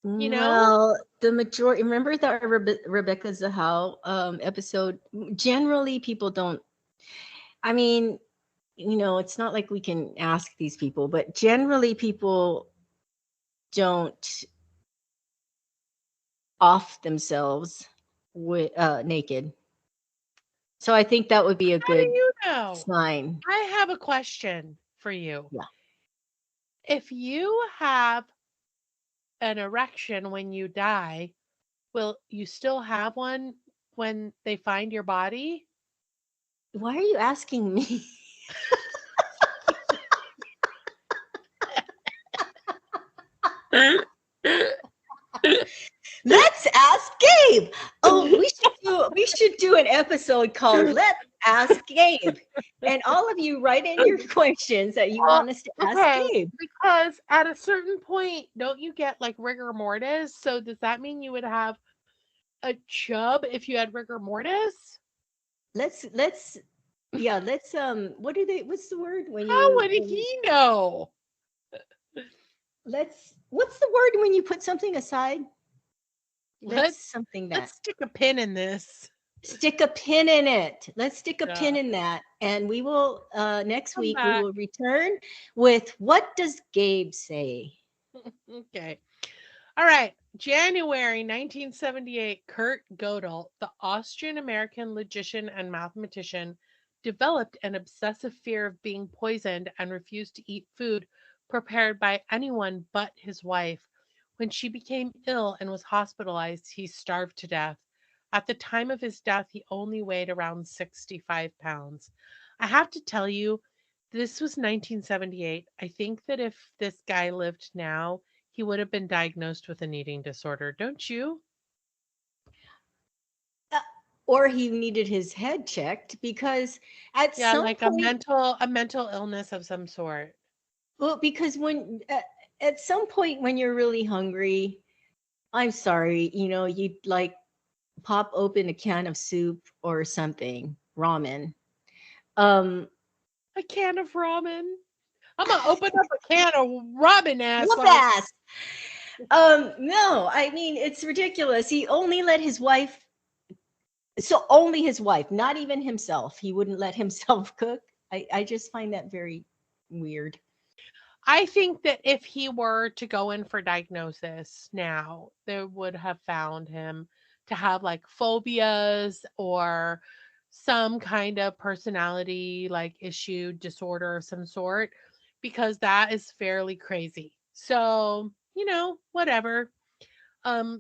you know? well, the majority. Remember that Rebecca Zahau episode? Generally, people don't. I mean, it's not like we can ask these people, but generally, people don't off themselves with naked. So I think that would be a How do good you know? sign. I have a question for you. Yeah. If you have an erection when you die, will you still have one when they find your body? Why are you asking me? Let's ask Gabe. Oh, we should do an episode called Let's Ask Gabe. And all of you write in your questions that you Well, want us to ask okay, Gabe. because at a certain point, don't you get like rigor mortis? So does that mean you would have a chub if you had rigor mortis? Let's yeah, what's the word How would he know? what's the word when you put something aside? Let's Let's something that. let's stick a pin in this. Stick a pin in it. Let's stick a Yeah. pin in that. And we will, next Come week, we back. will return with What Does Gabe Say? Okay. All right. January 1978, Kurt Gödel, the Austrian American logician and mathematician, developed an obsessive fear of being poisoned and refused to eat food prepared by anyone but his wife. When she became ill and was hospitalized, he starved to death. At the time of his death, he only weighed around 65 pounds. I have to tell you, this was 1978. I think that if this guy lived now, he would have been diagnosed with an eating disorder, don't you? Uh, or he needed his head checked because at Yeah, some like a point, mental illness of some sort. well, because at some point when you're really hungry, I'm sorry, you'd like pop open a can of soup or something, ramen. Um, A can of ramen. I'm gonna open up a can of ramen ass whoop like ass. No, I mean it's ridiculous. He only let his wife, so only his wife, not even himself. He wouldn't let himself cook. I just find that very weird. I think that if he were to go in for diagnosis now, they would have found him to have like phobias or some kind of personality like issue disorder of some sort because that is fairly crazy. So, whatever.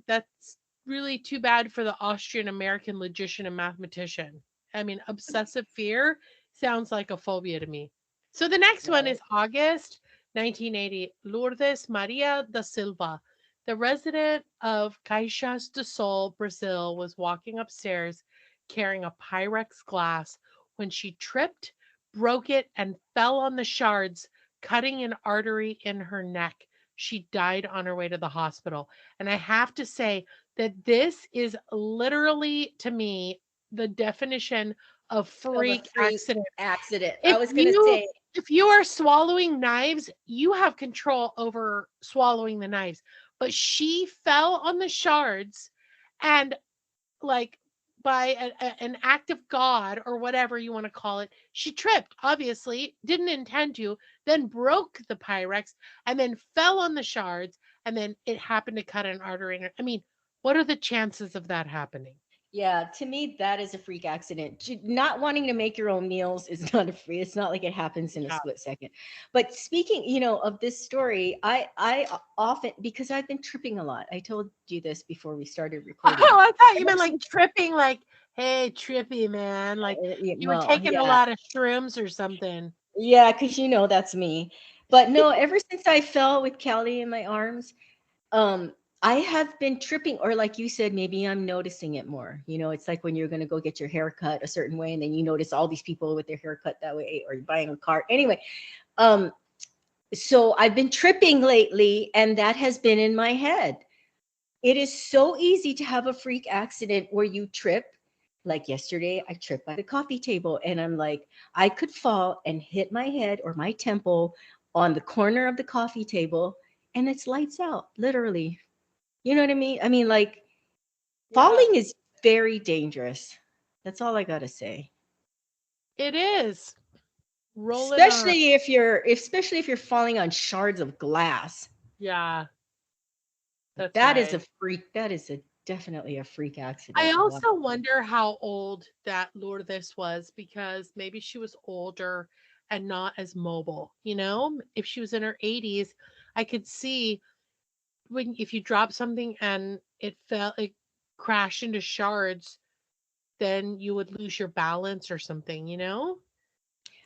That's really too bad for the Austrian American logician and mathematician. I mean, obsessive fear sounds like a phobia to me. So the next one Right. is August 1980. Lourdes Maria da Silva, the resident of Caixas do Sol, Brazil, was walking upstairs carrying a Pyrex glass when she tripped, broke it, and fell on the shards, cutting an artery in her neck. She died on her way to the hospital. And I have to say that this is literally, to me, the definition of Of a freak freak accident. accident. I If was gonna you say, if you are swallowing knives, you have control over swallowing the knives. But she fell on the shards and like by an act of God or whatever you want to call it, she tripped, obviously, didn't intend to, then broke the Pyrex and then fell on the shards and then it happened to cut an artery in her. I mean, what are the chances of that happening? yeah, to me that is a freak accident. Not wanting to make your own meals is not a free. It's not like it happens in a Yeah. split second. But speaking, of this story, I often, because I've been tripping a lot. I told you this before we started recording. Oh, I thought you Ever meant like since, tripping, like, hey, trippy man. Like you were well, taking a yeah, lot of shrooms or something. yeah, because that's me. But no, ever since I fell with Callie in my arms, um, I have been tripping, or like you said, maybe I'm noticing it more. It's like when you're gonna go get your hair cut a certain way, and then you notice all these people with their hair cut that way, or you're buying a car. Anyway, um, so I've been tripping lately, and that has been in my head. It is so easy to have a freak accident where you trip. Like yesterday, I tripped by the coffee table, and I'm like, I could fall and hit my head or my temple on the corner of the coffee table, and it's lights out, literally. You know what I mean? I mean, like, Yeah, falling is very dangerous. That's all I gotta say. it is. Rolling on. Especially if you're falling on shards of glass. Yeah, that's That is right. a freak. That is a definitely a freak I accident. Wow. also wonder how old that Lourdes was because maybe she was older and not as mobile. If she was in her 80s, I could see when if you drop something and it crashed into shards, then you would lose your balance or something.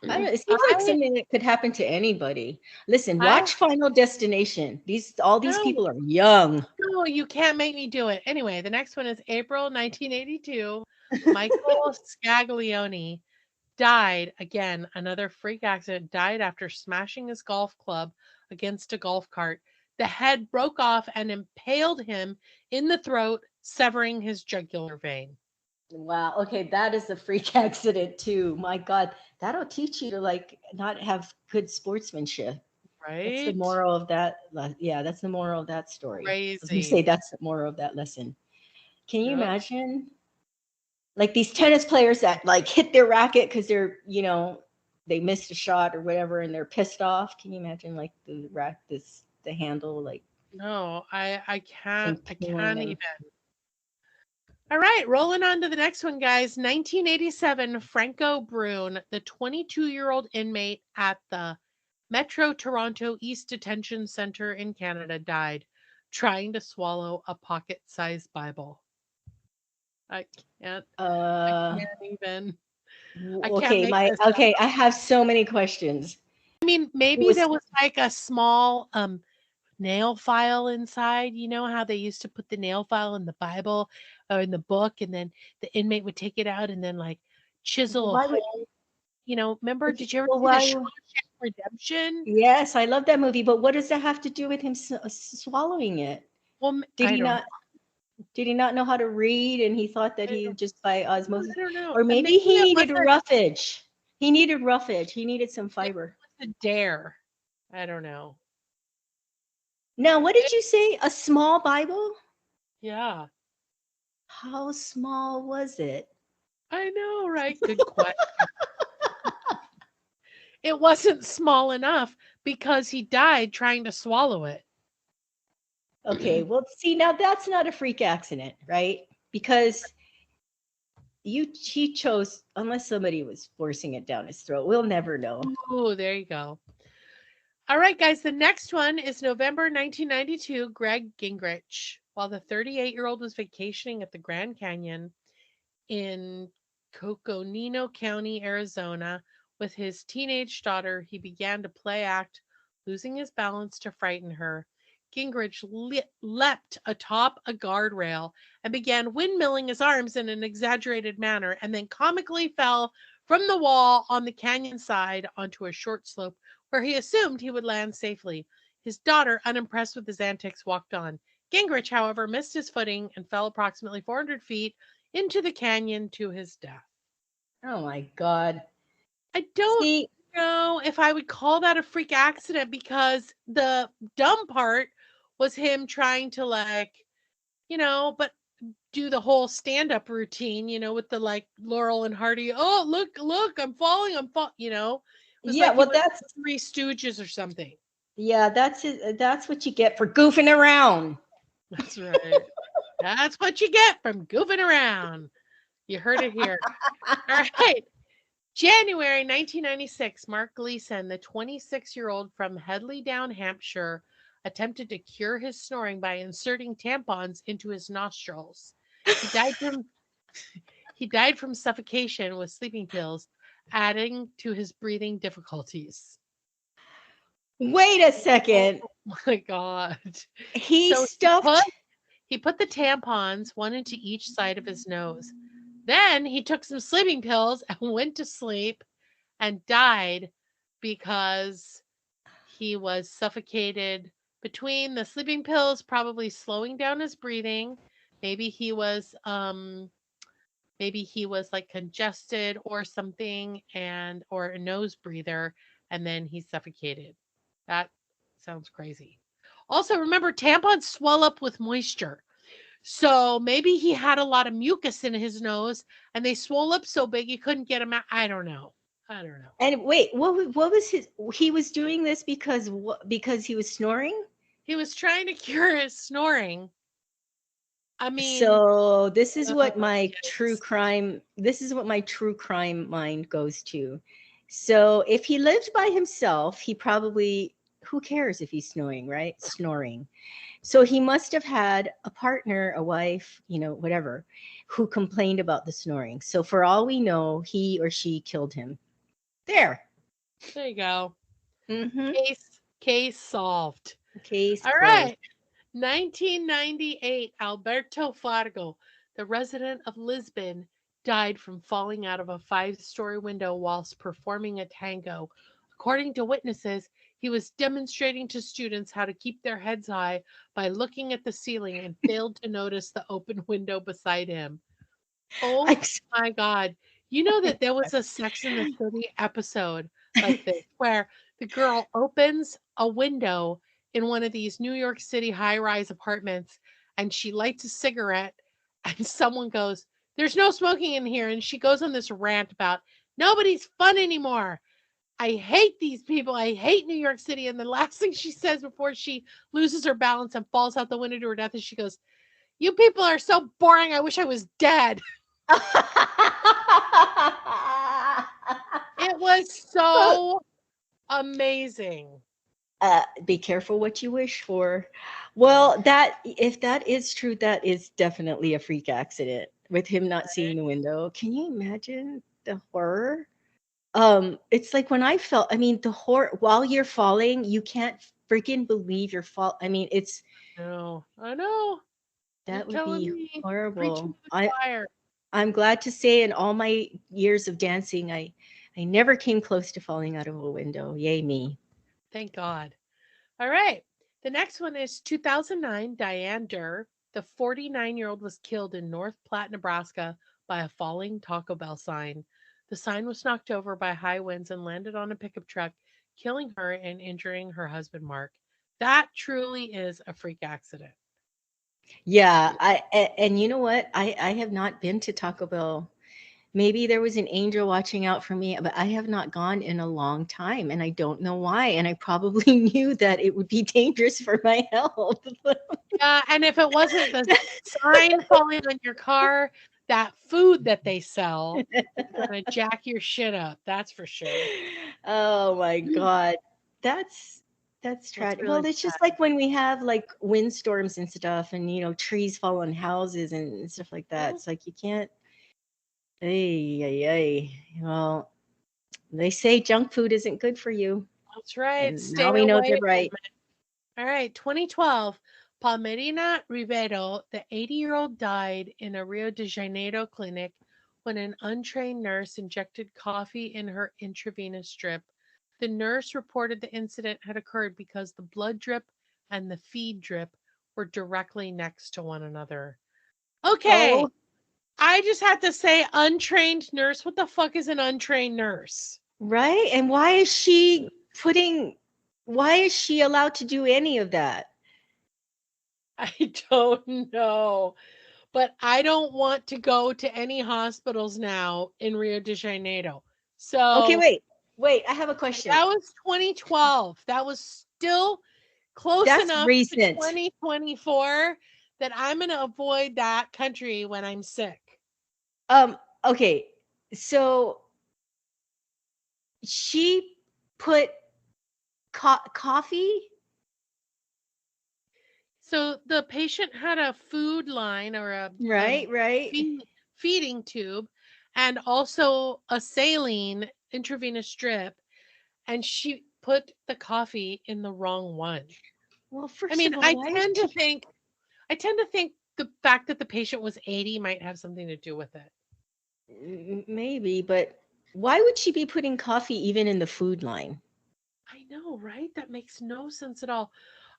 I don't know. It seems like I something that could happen to anybody. Listen, I watch Final Destination. All these no, people are young. no, you can't make me do it. Anyway, the next one is April 1982. Michael Scaglione died again, another freak accident, died after smashing his golf club against a golf cart. The head broke off and impaled him in the throat, severing his jugular vein. Wow. Okay, that is a freak accident too. My God, that'll teach you to like not have good sportsmanship. That's the Right? moral of that. Yeah, that's the moral of that story. I was gonna say Crazy. that's the moral of that lesson. Can you Yep. imagine? Like these tennis players that like hit their racket because they're, they missed a shot or whatever and they're pissed off. Can you imagine like the handle like No, I can't. and I peeling can't and even. All right, rolling on to the next one, guys. 1987, Franco Brune, the 22-year-old inmate at the Metro Toronto East Detention Center in Canada, died trying to swallow a pocket-sized Bible. I can't. I uh can't even. I can't okay, make my this up. okay, I have so many questions. I mean, It maybe was there was like a small nail file inside. You know how they used to put the nail file in the Bible or in the book, and then the inmate would take it out and then like well, chisel a why would hole. Remember? Did you ever well see the why Shawshank Redemption? yes, I love that movie, but what does that have to do with him swallowing it? Well, Did I he don't not know. did he not know how to read and he thought that I he don't, just by osmosis, I don't know. or And maybe maybe he it needed wasn't. roughage. He needed roughage. He needed some Maybe fiber. it was a dare. I don't know. Now, what did you say? A small Bible? Yeah, How small was it? I know, right? Good question. It wasn't small enough because he died trying to swallow it. Okay, well, see, now that's not a freak accident, right? Because he chose, unless somebody was forcing it down his throat. We'll never know. Ooh, there you go. All right, guys, the next one is November 1992. Greg Gingrich. While the 38-year-old was vacationing at the Grand Canyon in Coconino County, Arizona, with his teenage daughter, he began to play act, losing his balance to frighten her. Gingrich leapt atop a guardrail and began windmilling his arms in an exaggerated manner, and then comically fell from the wall on the canyon side onto a short slope where he assumed he would land safely. His daughter, unimpressed with his antics, walked on. Gingrich, however, missed his footing and fell approximately 400 feet into the canyon to his death. Oh my God. I don't See, know if I would call that a freak accident because the dumb part was him trying to but do the whole stand-up routine, with the like Laurel and Hardy, oh look, I'm falling, It was yeah, like he well, was the Three Stooges or something. that's it. That's what you get for goofing around. That's right. That's what you get from goofing around. You heard it here. All right. January 1996, Mark Gleason, the 26-year-old from Headley Down, Hampshire, attempted to cure his snoring by inserting tampons into his nostrils. He died from he died from suffocation with sleeping pills, adding to his breathing difficulties. Wait a Oh second. my god. He So he stuffed. put the tampons one into each side of his nose. Then he took some sleeping pills and went to sleep and died because he was suffocated between the sleeping pills, probably slowing down his breathing. Maybe he was like congested or something, and or a nose breather, and then he suffocated. That sounds crazy. Also, remember tampons swell up with moisture. So maybe he had a lot of mucus in his nose and they swelled up so big he couldn't get them out. I don't know. I don't know. And wait, what was his? He was doing this because he was snoring. He was trying to cure his snoring. I mean, So this is what my true yikes. crime. This is what my true crime mind goes to. So if he lived by himself, he probably, who cares if he's snoring, right? Snoring. So he must have had a partner, a wife, whatever, who complained about the snoring. So for all we know, he or she killed him. There. There you go. Mm-hmm. Case solved. Case All closed. right. 1998, Alberto Fargo, the resident of Lisbon, died from falling out of a 5-story window whilst performing a tango. According to witnesses, he was demonstrating to students how to keep their heads high by looking at the ceiling and failed to notice the open window beside him. Oh I'm so- my God. You know that there was a Sex in the City episode like this where the girl opens a window in one of these New York City high rise apartments and she lights a cigarette And someone goes, "There's no smoking in here." And she goes on this rant about nobody's fun anymore. I hate these people. I hate New York City. And the last thing she says before she loses her balance and falls out the window to her death is she goes, "You people are so boring. I wish I was dead." It was so amazing. Be careful what you wish for. Well, that if that is true, that is definitely a freak accident with him not seeing the window. Can you imagine the horror? It's like when I felt, I mean, the horror while you're falling, you can't freaking believe you're fall. I mean, it's No, I know. You're that would telling be me, preaching horrible. to the choir. I'm glad to say in all my years of dancing, I never came close to falling out of a window. Yay me. Thank God. All right. The next one is 2009. Diane Durr, the 49-year-old, was killed in North Platte, Nebraska by a falling Taco Bell sign. The sign was knocked over by high winds and landed on a pickup truck, killing her and injuring her husband, Mark. That truly is a freak accident. Yeah, and you know what? I have not been to Taco Bell. Maybe there was an angel watching out for me, but I have not gone in a long time and I don't know why. And I probably knew that it would be dangerous for my health. Yeah, and if it wasn't the sign falling on your car, that food that they sell is gonna jack your shit up. That's for sure. Oh my God. That's that's That's tragic. really Well, it's just sad. like when we have like windstorms and stuff and trees fall on houses and stuff like that. Mhm. It's like you can't ay, ay, ay. Well, they say junk food isn't good for you. That's right. And now Stay we know they're away from right. it. All right. 2012, Palmerina Rivero, the 80-year-old, died in a Rio de Janeiro clinic when an untrained nurse injected coffee in her intravenous drip. The nurse reported the incident had occurred because the blood drip and the feed drip were directly next to one another. Okay. Oh, I just have to say, untrained nurse. What the fuck is an untrained nurse? right? And why is she allowed to do any of that? I don't know. But I don't want to go to any hospitals now in Rio de Janeiro. Okay, So wait. Wait, I have a question. that was 2012. That was still close That's enough to recent. 2024 that I'm going to avoid that country when I'm sick. Okay. So she put coffee, So the patient had a food line or a right? Right. feeding tube and also a saline intravenous drip, and she put the coffee in the wrong one. Well, I first mean, of all, why is she I tend to think the fact that the patient was 80 might have something to do with it. maybe, but why would she be putting coffee even in the food line? I know, right? That makes no sense at all.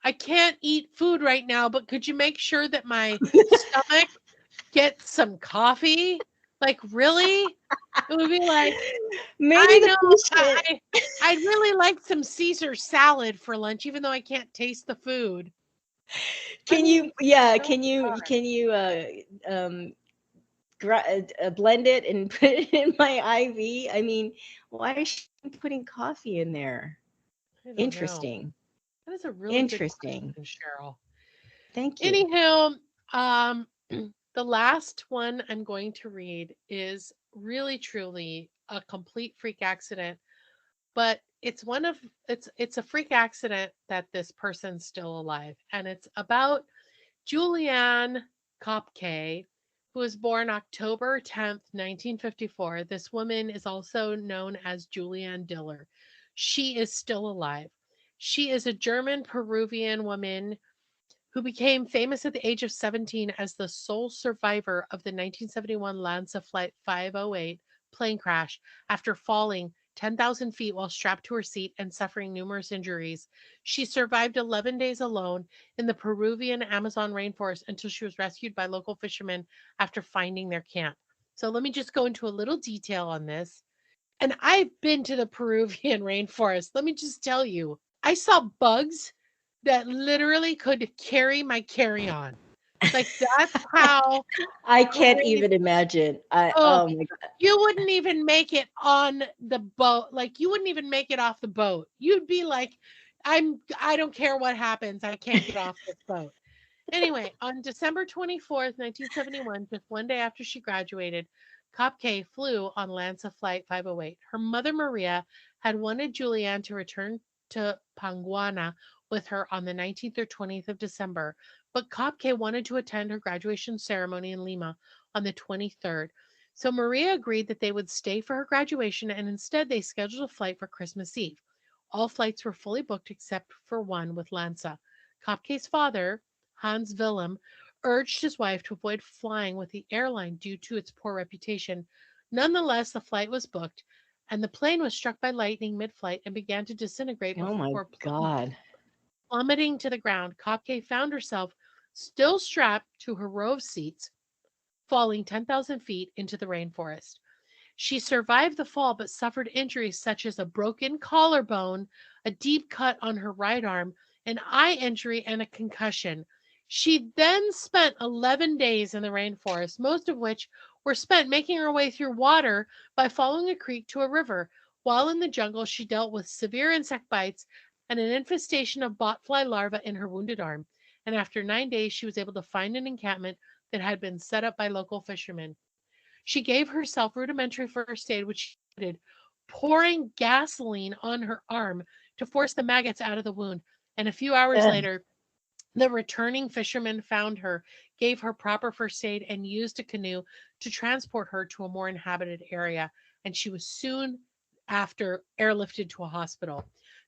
I can't eat food right now, but could you make sure that my stomach gets some coffee? Like, really? It would be like, Maybe I the know patient I'd really like some Caesar salad for lunch, even though I can't taste the food. I can mean, you yeah, oh can you um blend it and put it in my IV? I mean, why is she putting coffee in there? I don't know. Interesting. That is a really good Interesting. question, Cheryl. Thank you. Anyhow, um, the last one I'm going to read is really truly a complete freak accident, but it's a freak accident that this person's still alive, and it's about Julianne Kopke, who was born October 10th, 1954. This woman is also known as Julianne Diller. She is still alive. She is a German Peruvian woman who became famous at the age of 17 as the sole survivor of the 1971 Lanza Flight 508 plane crash after falling 10,000 feet while strapped to her seat and suffering numerous injuries. She survived 11 days alone in the Peruvian Amazon rainforest until she was rescued by local fishermen after finding their camp. So let me just go into a little detail on this. And I've been to the Peruvian rainforest. Let me just tell you, I saw bugs that literally could carry my carry on. Like that's how I can't crazy. even imagine. Oh, Oh my God. you wouldn't even make it on the boat. Like you wouldn't even make it off the boat. You'd be like, I don't care what happens. I can't get off this boat. Anyway, on December 24th, 1971, just one day after she graduated, Kopke flew on Lanza Flight 508. Her mother, Maria, had wanted Julianne to return to Panguana with her on the 19th or 20th of December, but Kopke wanted to attend her graduation ceremony in Lima on the 23rd. So Maria agreed that they would stay for her graduation, and instead they scheduled a flight for Christmas Eve. All flights were fully booked except for one with Lanza. Kopke's father, Hans Wilhelm, urged his wife to avoid flying with the airline due to its poor reputation. Nonetheless, the flight was booked, and the plane was struck by lightning mid flight and began to disintegrate Oh my before God. plummeting to the ground. Kopke found herself still strapped to her row of seats, falling 10,000 feet into the rainforest. She survived the fall but suffered injuries such as a broken collarbone, a deep cut on her right arm, an eye injury, and a concussion. She then spent 11 days in the rainforest, most of which were spent making her way through water by following a creek to a river. While in the jungle, she dealt with severe insect bites and an infestation of botfly larvae in her wounded arm. And after 9 days, she was able to find an encampment that had been set up by local fishermen. She gave herself rudimentary first aid, which included pouring gasoline on her arm to force the maggots out of the wound. And a few hours Ugh. later, the returning fishermen found her, gave her proper first aid, and used a canoe to transport her to a more inhabited area. And she was soon after airlifted to a hospital.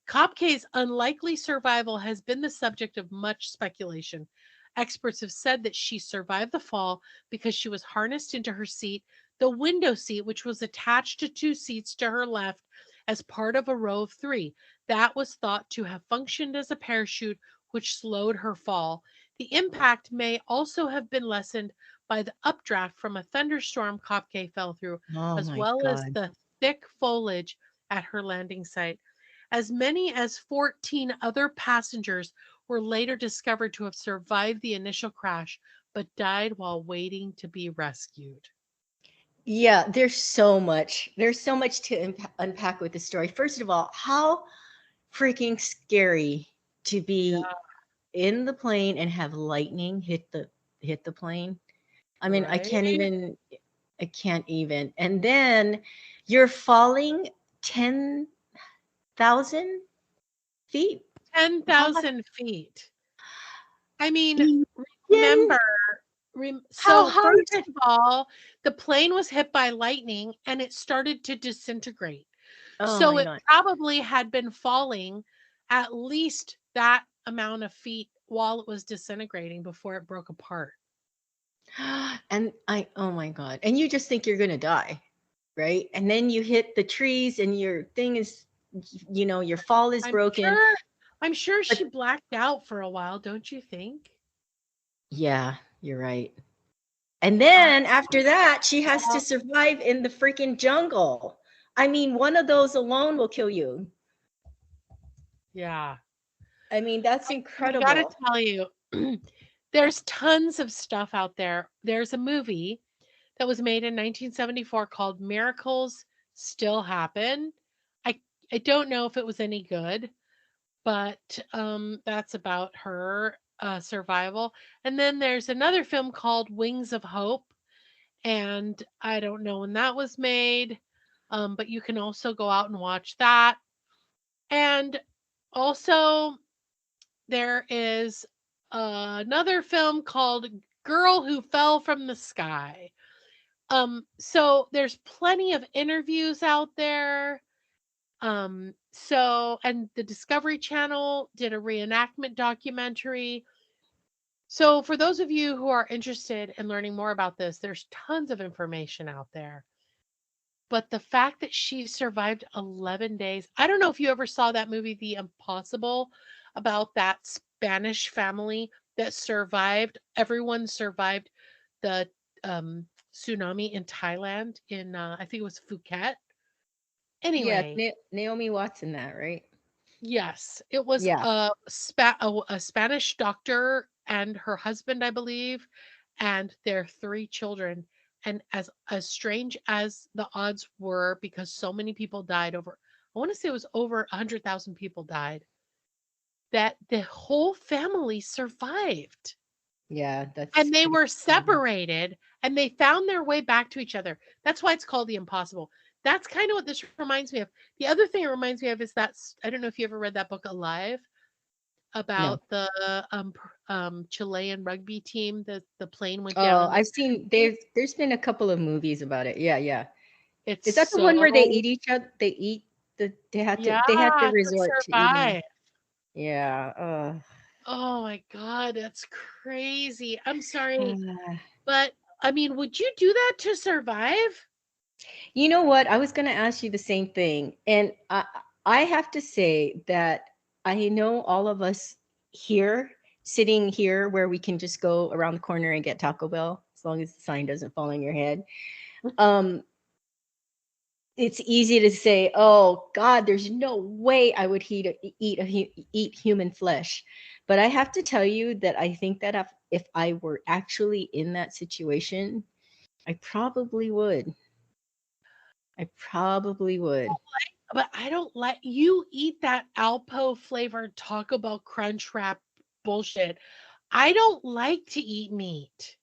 Kopke's unlikely survival has been the subject of much speculation. Experts have said that she survived the fall because she was harnessed into her seat, the window seat, which was attached to two seats to her left as part of a row of three. That was thought to have functioned as a parachute, which slowed her fall. The impact may also have been lessened by the updraft from a thunderstorm Kopke fell through, Oh as my well as God. the thick foliage at her landing site. As many as 14 other passengers were later discovered to have survived the initial crash, but died while waiting to be rescued. Yeah, there's so much. There's so much to unpack with the story. First of all, how freaking scary to be Yeah, in the plane and have lightning hit the plane. I mean, right? I can't even. And then you're falling 10,000 feet. How high? 10,000 feet. I mean, Even remember, how so high first is of all, the plane was hit by lightning and it started to disintegrate. Oh So my it God. probably had been falling at least that amount of feet while it was disintegrating before it broke apart. And oh my God. And you just think you're going to die, right? And then you hit the trees and your thing is, your fall is I'm broken. sure I'm sure But she blacked out for a while, don't you think? yeah, you're right. And I then after that, she has to uh, survive in the freaking jungle. I mean, one of those alone will kill you. yeah. I mean, that's And I gotta incredible. tell you, there's tons of stuff out there. There's a movie that was made in 1974 called Miracles Still Happen. I I don't know if it was any good, but that's about her survival. And then there's another film called Wings of Hope, and I don't know when that was made, but you can also go out and watch that. And also, there is another film called Girl Who Fell from the Sky. So there's plenty of interviews out there. And the Discovery Channel did a reenactment documentary. So for those of you who are interested in learning more about this, there's tons of information out there. But the fact that she survived 11 days, I don't know if you ever saw that movie, The Impossible, about that Spanish family that survived. Everyone survived the tsunami in Thailand, I think it was Phuket. Yeah, Anyway, Naomi Watson, that, right? yes, it was Yeah. a Spanish doctor and her husband, I believe, and their 3 children. And as strange as the odds were, because so many people died, over, I want to say it was over 100,000 people died, that the whole family survived. Yeah, that's And they pretty were crazy. separated and they found their way back to each other. That's why it's called The Impossible. That's kind of what this reminds me of. The other thing it reminds me of is that I don't know if you ever read that book Alive, No. about the Chilean rugby team. The plane went down Oh, in the I've seen tsunami. there's been a couple of movies about it. Yeah, yeah. It's Is that the one where they so, eat each other? yeah, They had to to resort to eating. survive. Yeah. Oh my God, that's crazy. I'm sorry, Uh, but I mean, would you do that to survive? you know what? I was going to ask you the same thing. And I have to say that I know all of us here, sitting here where we can just go around the corner and get Taco Bell, as long as the sign doesn't fall on your head. Um, it's easy to say, "Oh God, there's no way I would eat human flesh." But I have to tell you that I think that if I were actually in that situation, I probably would. I probably would. But I don't let you eat that Alpo flavored Taco Bell Crunch Wrap bullshit. I don't like to eat meat.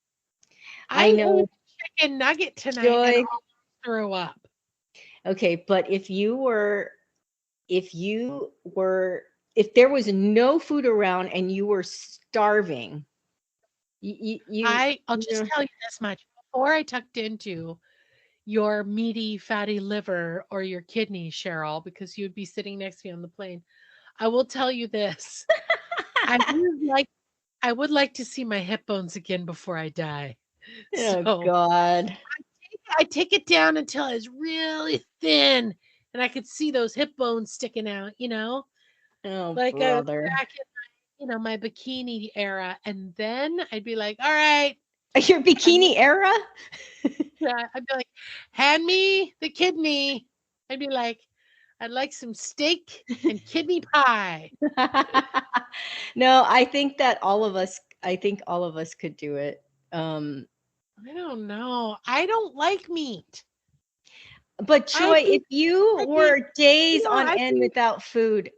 I I ate know, a chicken nugget tonight and Joy. almost threw up. Okay, but if you were, if there was no food around and you were starving, I'll you just know, tell you this much. Before I tucked into your meaty, fatty liver or your kidney, Cheryl, because you'd be sitting next to me on the plane, I will tell you this. I would like I would like to see my hip bones again before I die. oh So God, I take it down until it's really thin and I could see those hip bones sticking out, oh like I was brother, back in, my bikini era. And then I'd be like, all right, your I'm bikini era. I'd be like, hand me the kidney. I'd be like, I'd like some steak and kidney pie. No, I think that I think all of us could do it. Um, I don't know. I don't like meat. but Joy, I'd be, if you I'd be, were days on I'd end be, without food,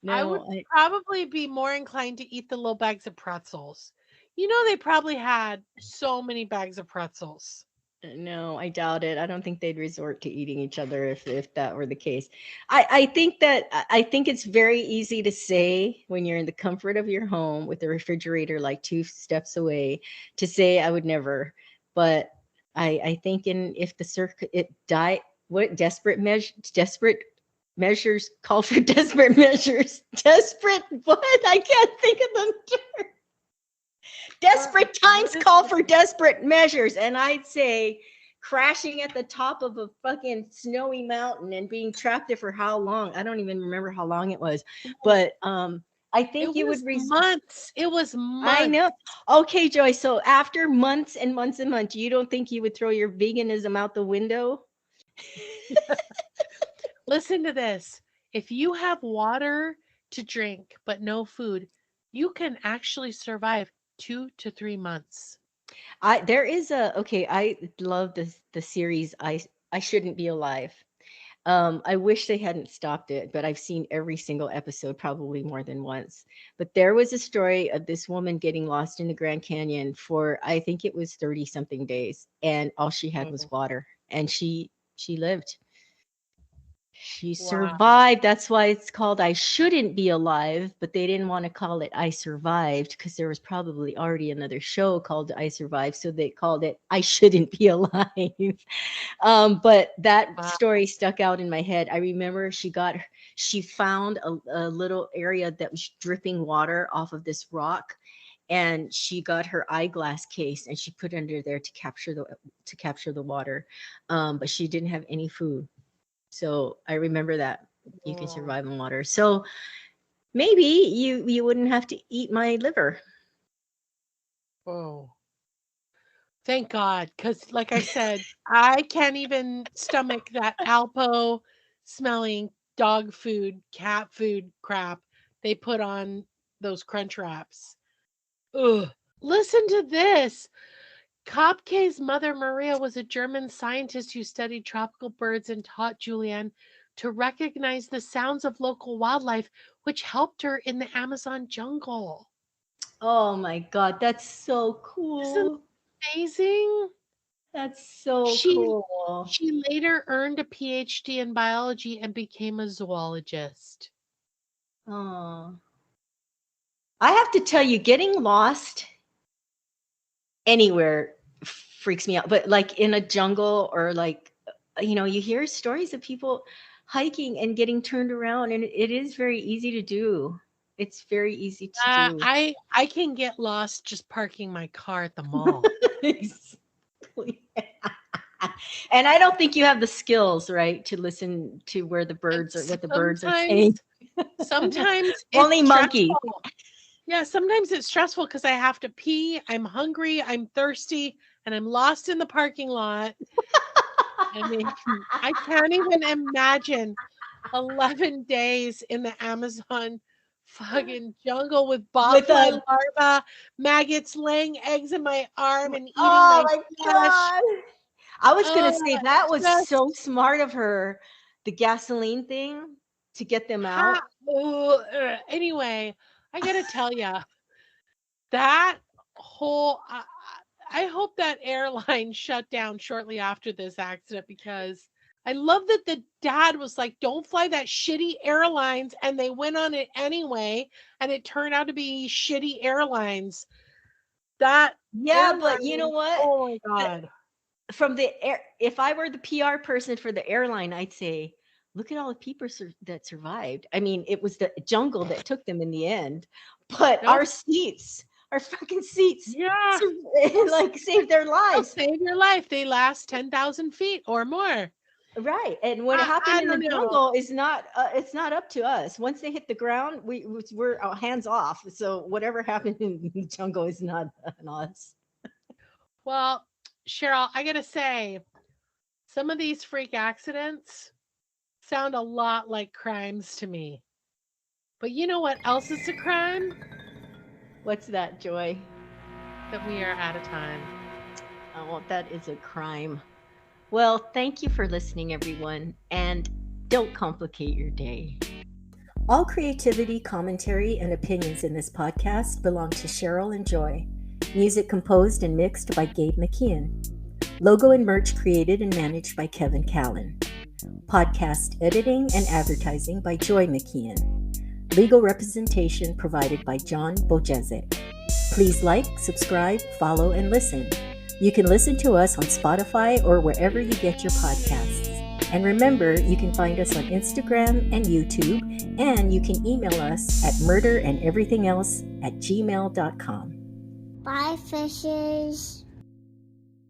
I would no, probably be more inclined to eat the little bags of pretzels. They probably had so many bags of pretzels. no, I doubt it. I don't think they'd resort to eating each other if that were the case. I think it's very easy to say when you're in the comfort of your home with the refrigerator like two steps away to say I would never. But I think in if the circuit it die what desperate measures call for desperate measures. Desperate what? I can't think of them. What, Desperate what times is call it? for desperate measures. And I'd say crashing at the top of a fucking snowy mountain and being trapped there for how long? I don't even remember how long it was. But I It think you would was months. It was I know. months. Okay, Joy. So after months and months and months, you don't think you would throw your veganism out the window? Listen to this. If you have water to drink but no food, you can actually survive 2 to 3 months. I there is a okay, I love the series I shouldn't be alive. I wish they hadn't stopped it, but I've seen every single episode probably more than once. But there was a story of this woman getting lost in the Grand Canyon for I think it was 30 something days and all she had was Oh, water and she lived. She wow. survived. That's why it's called I Shouldn't Be Alive, but they didn't want to call it I Survived because there was probably already another show called I Survived, so they called it I Shouldn't Be Alive. But that Wow. story stuck out in my head. I remember she found a little area that was dripping water off of this rock, and she got her eyeglass case and she put it under there to capture the water. But she didn't have any food, so I remember that you can Oh, survive on water. So maybe you wouldn't have to eat my liver. oh. Thank God. Because, like I said, I can't even stomach that Alpo smelling dog food, cat food crap they put on. those crunch wraps. Ugh. Listen to this. Kopke's mother, Maria, was a German scientist who studied tropical birds and taught Julianne to recognize the sounds of local wildlife, which helped her in the Amazon jungle. Oh my God, that's so Isn't cool. that amazing? That's so She cool. she later earned a PhD in biology and became a zoologist. Oh, I have to tell you, getting lost anywhere freaks me out. But like in a jungle or like, you hear stories of people hiking and getting turned around, and it is very easy to do. It's very easy to do. I can get lost just parking my car at the mall. Exactly. And I don't think you have the skills, right, to listen to where the And birds are, what the birds are saying. sometimes Only it's monkeys. stressful. Yeah, sometimes it's stressful because I have to pee, I'm hungry, I'm thirsty, and I'm lost in the parking lot. I mean, I can't even imagine 11 days in the Amazon fucking jungle with With botfly a larvae, maggots laying eggs in my arm and eating Oh my my flesh. God. I was gonna Oh, say that was so just smart of her, the gasoline thing to get them how. out. Anyway, I gotta tell you, that whole. I hope that airline shut down shortly after this accident because I love that the dad was like, "Don't fly that shitty airlines," and they went on it anyway, and it turned out to be shitty airlines. That Yeah, but you know airline, what? oh my god. From the air, if I were the PR person for the airline, I'd say, look at all the people that survived. I mean, it was the jungle that took them in the end, but Nope. our fucking seats, Yeah. like saved their They'll lives. save your life. They last 10,000 feet or more. Right. And what I happened in don't the know. jungle is not it's not up to us. Once they hit the ground, we're hands off. So whatever happened in the jungle is not on us. Well, Cheryl, I gotta say, some of these freak accidents sound a lot like crimes to me. But you know what else is a crime? What's that, Joy? That we are out of time. Oh, that is a crime. Well, thank you for listening, everyone, and don't complicate your day. All creativity, commentary, and opinions in this podcast belong to Cheryl and Joy. Music composed and mixed by Gabe McKeon. Logo and merch created and managed by Kevin Callan. Podcast editing and advertising by Joy McKeon. Legal representation provided by John Bojezek. Please like, subscribe, follow, and listen. You can listen to us on Spotify or wherever you get your podcasts. And remember, you can find us on Instagram and YouTube, and you can email us at murderandeverythingelse@gmail.com. Bye, fishes.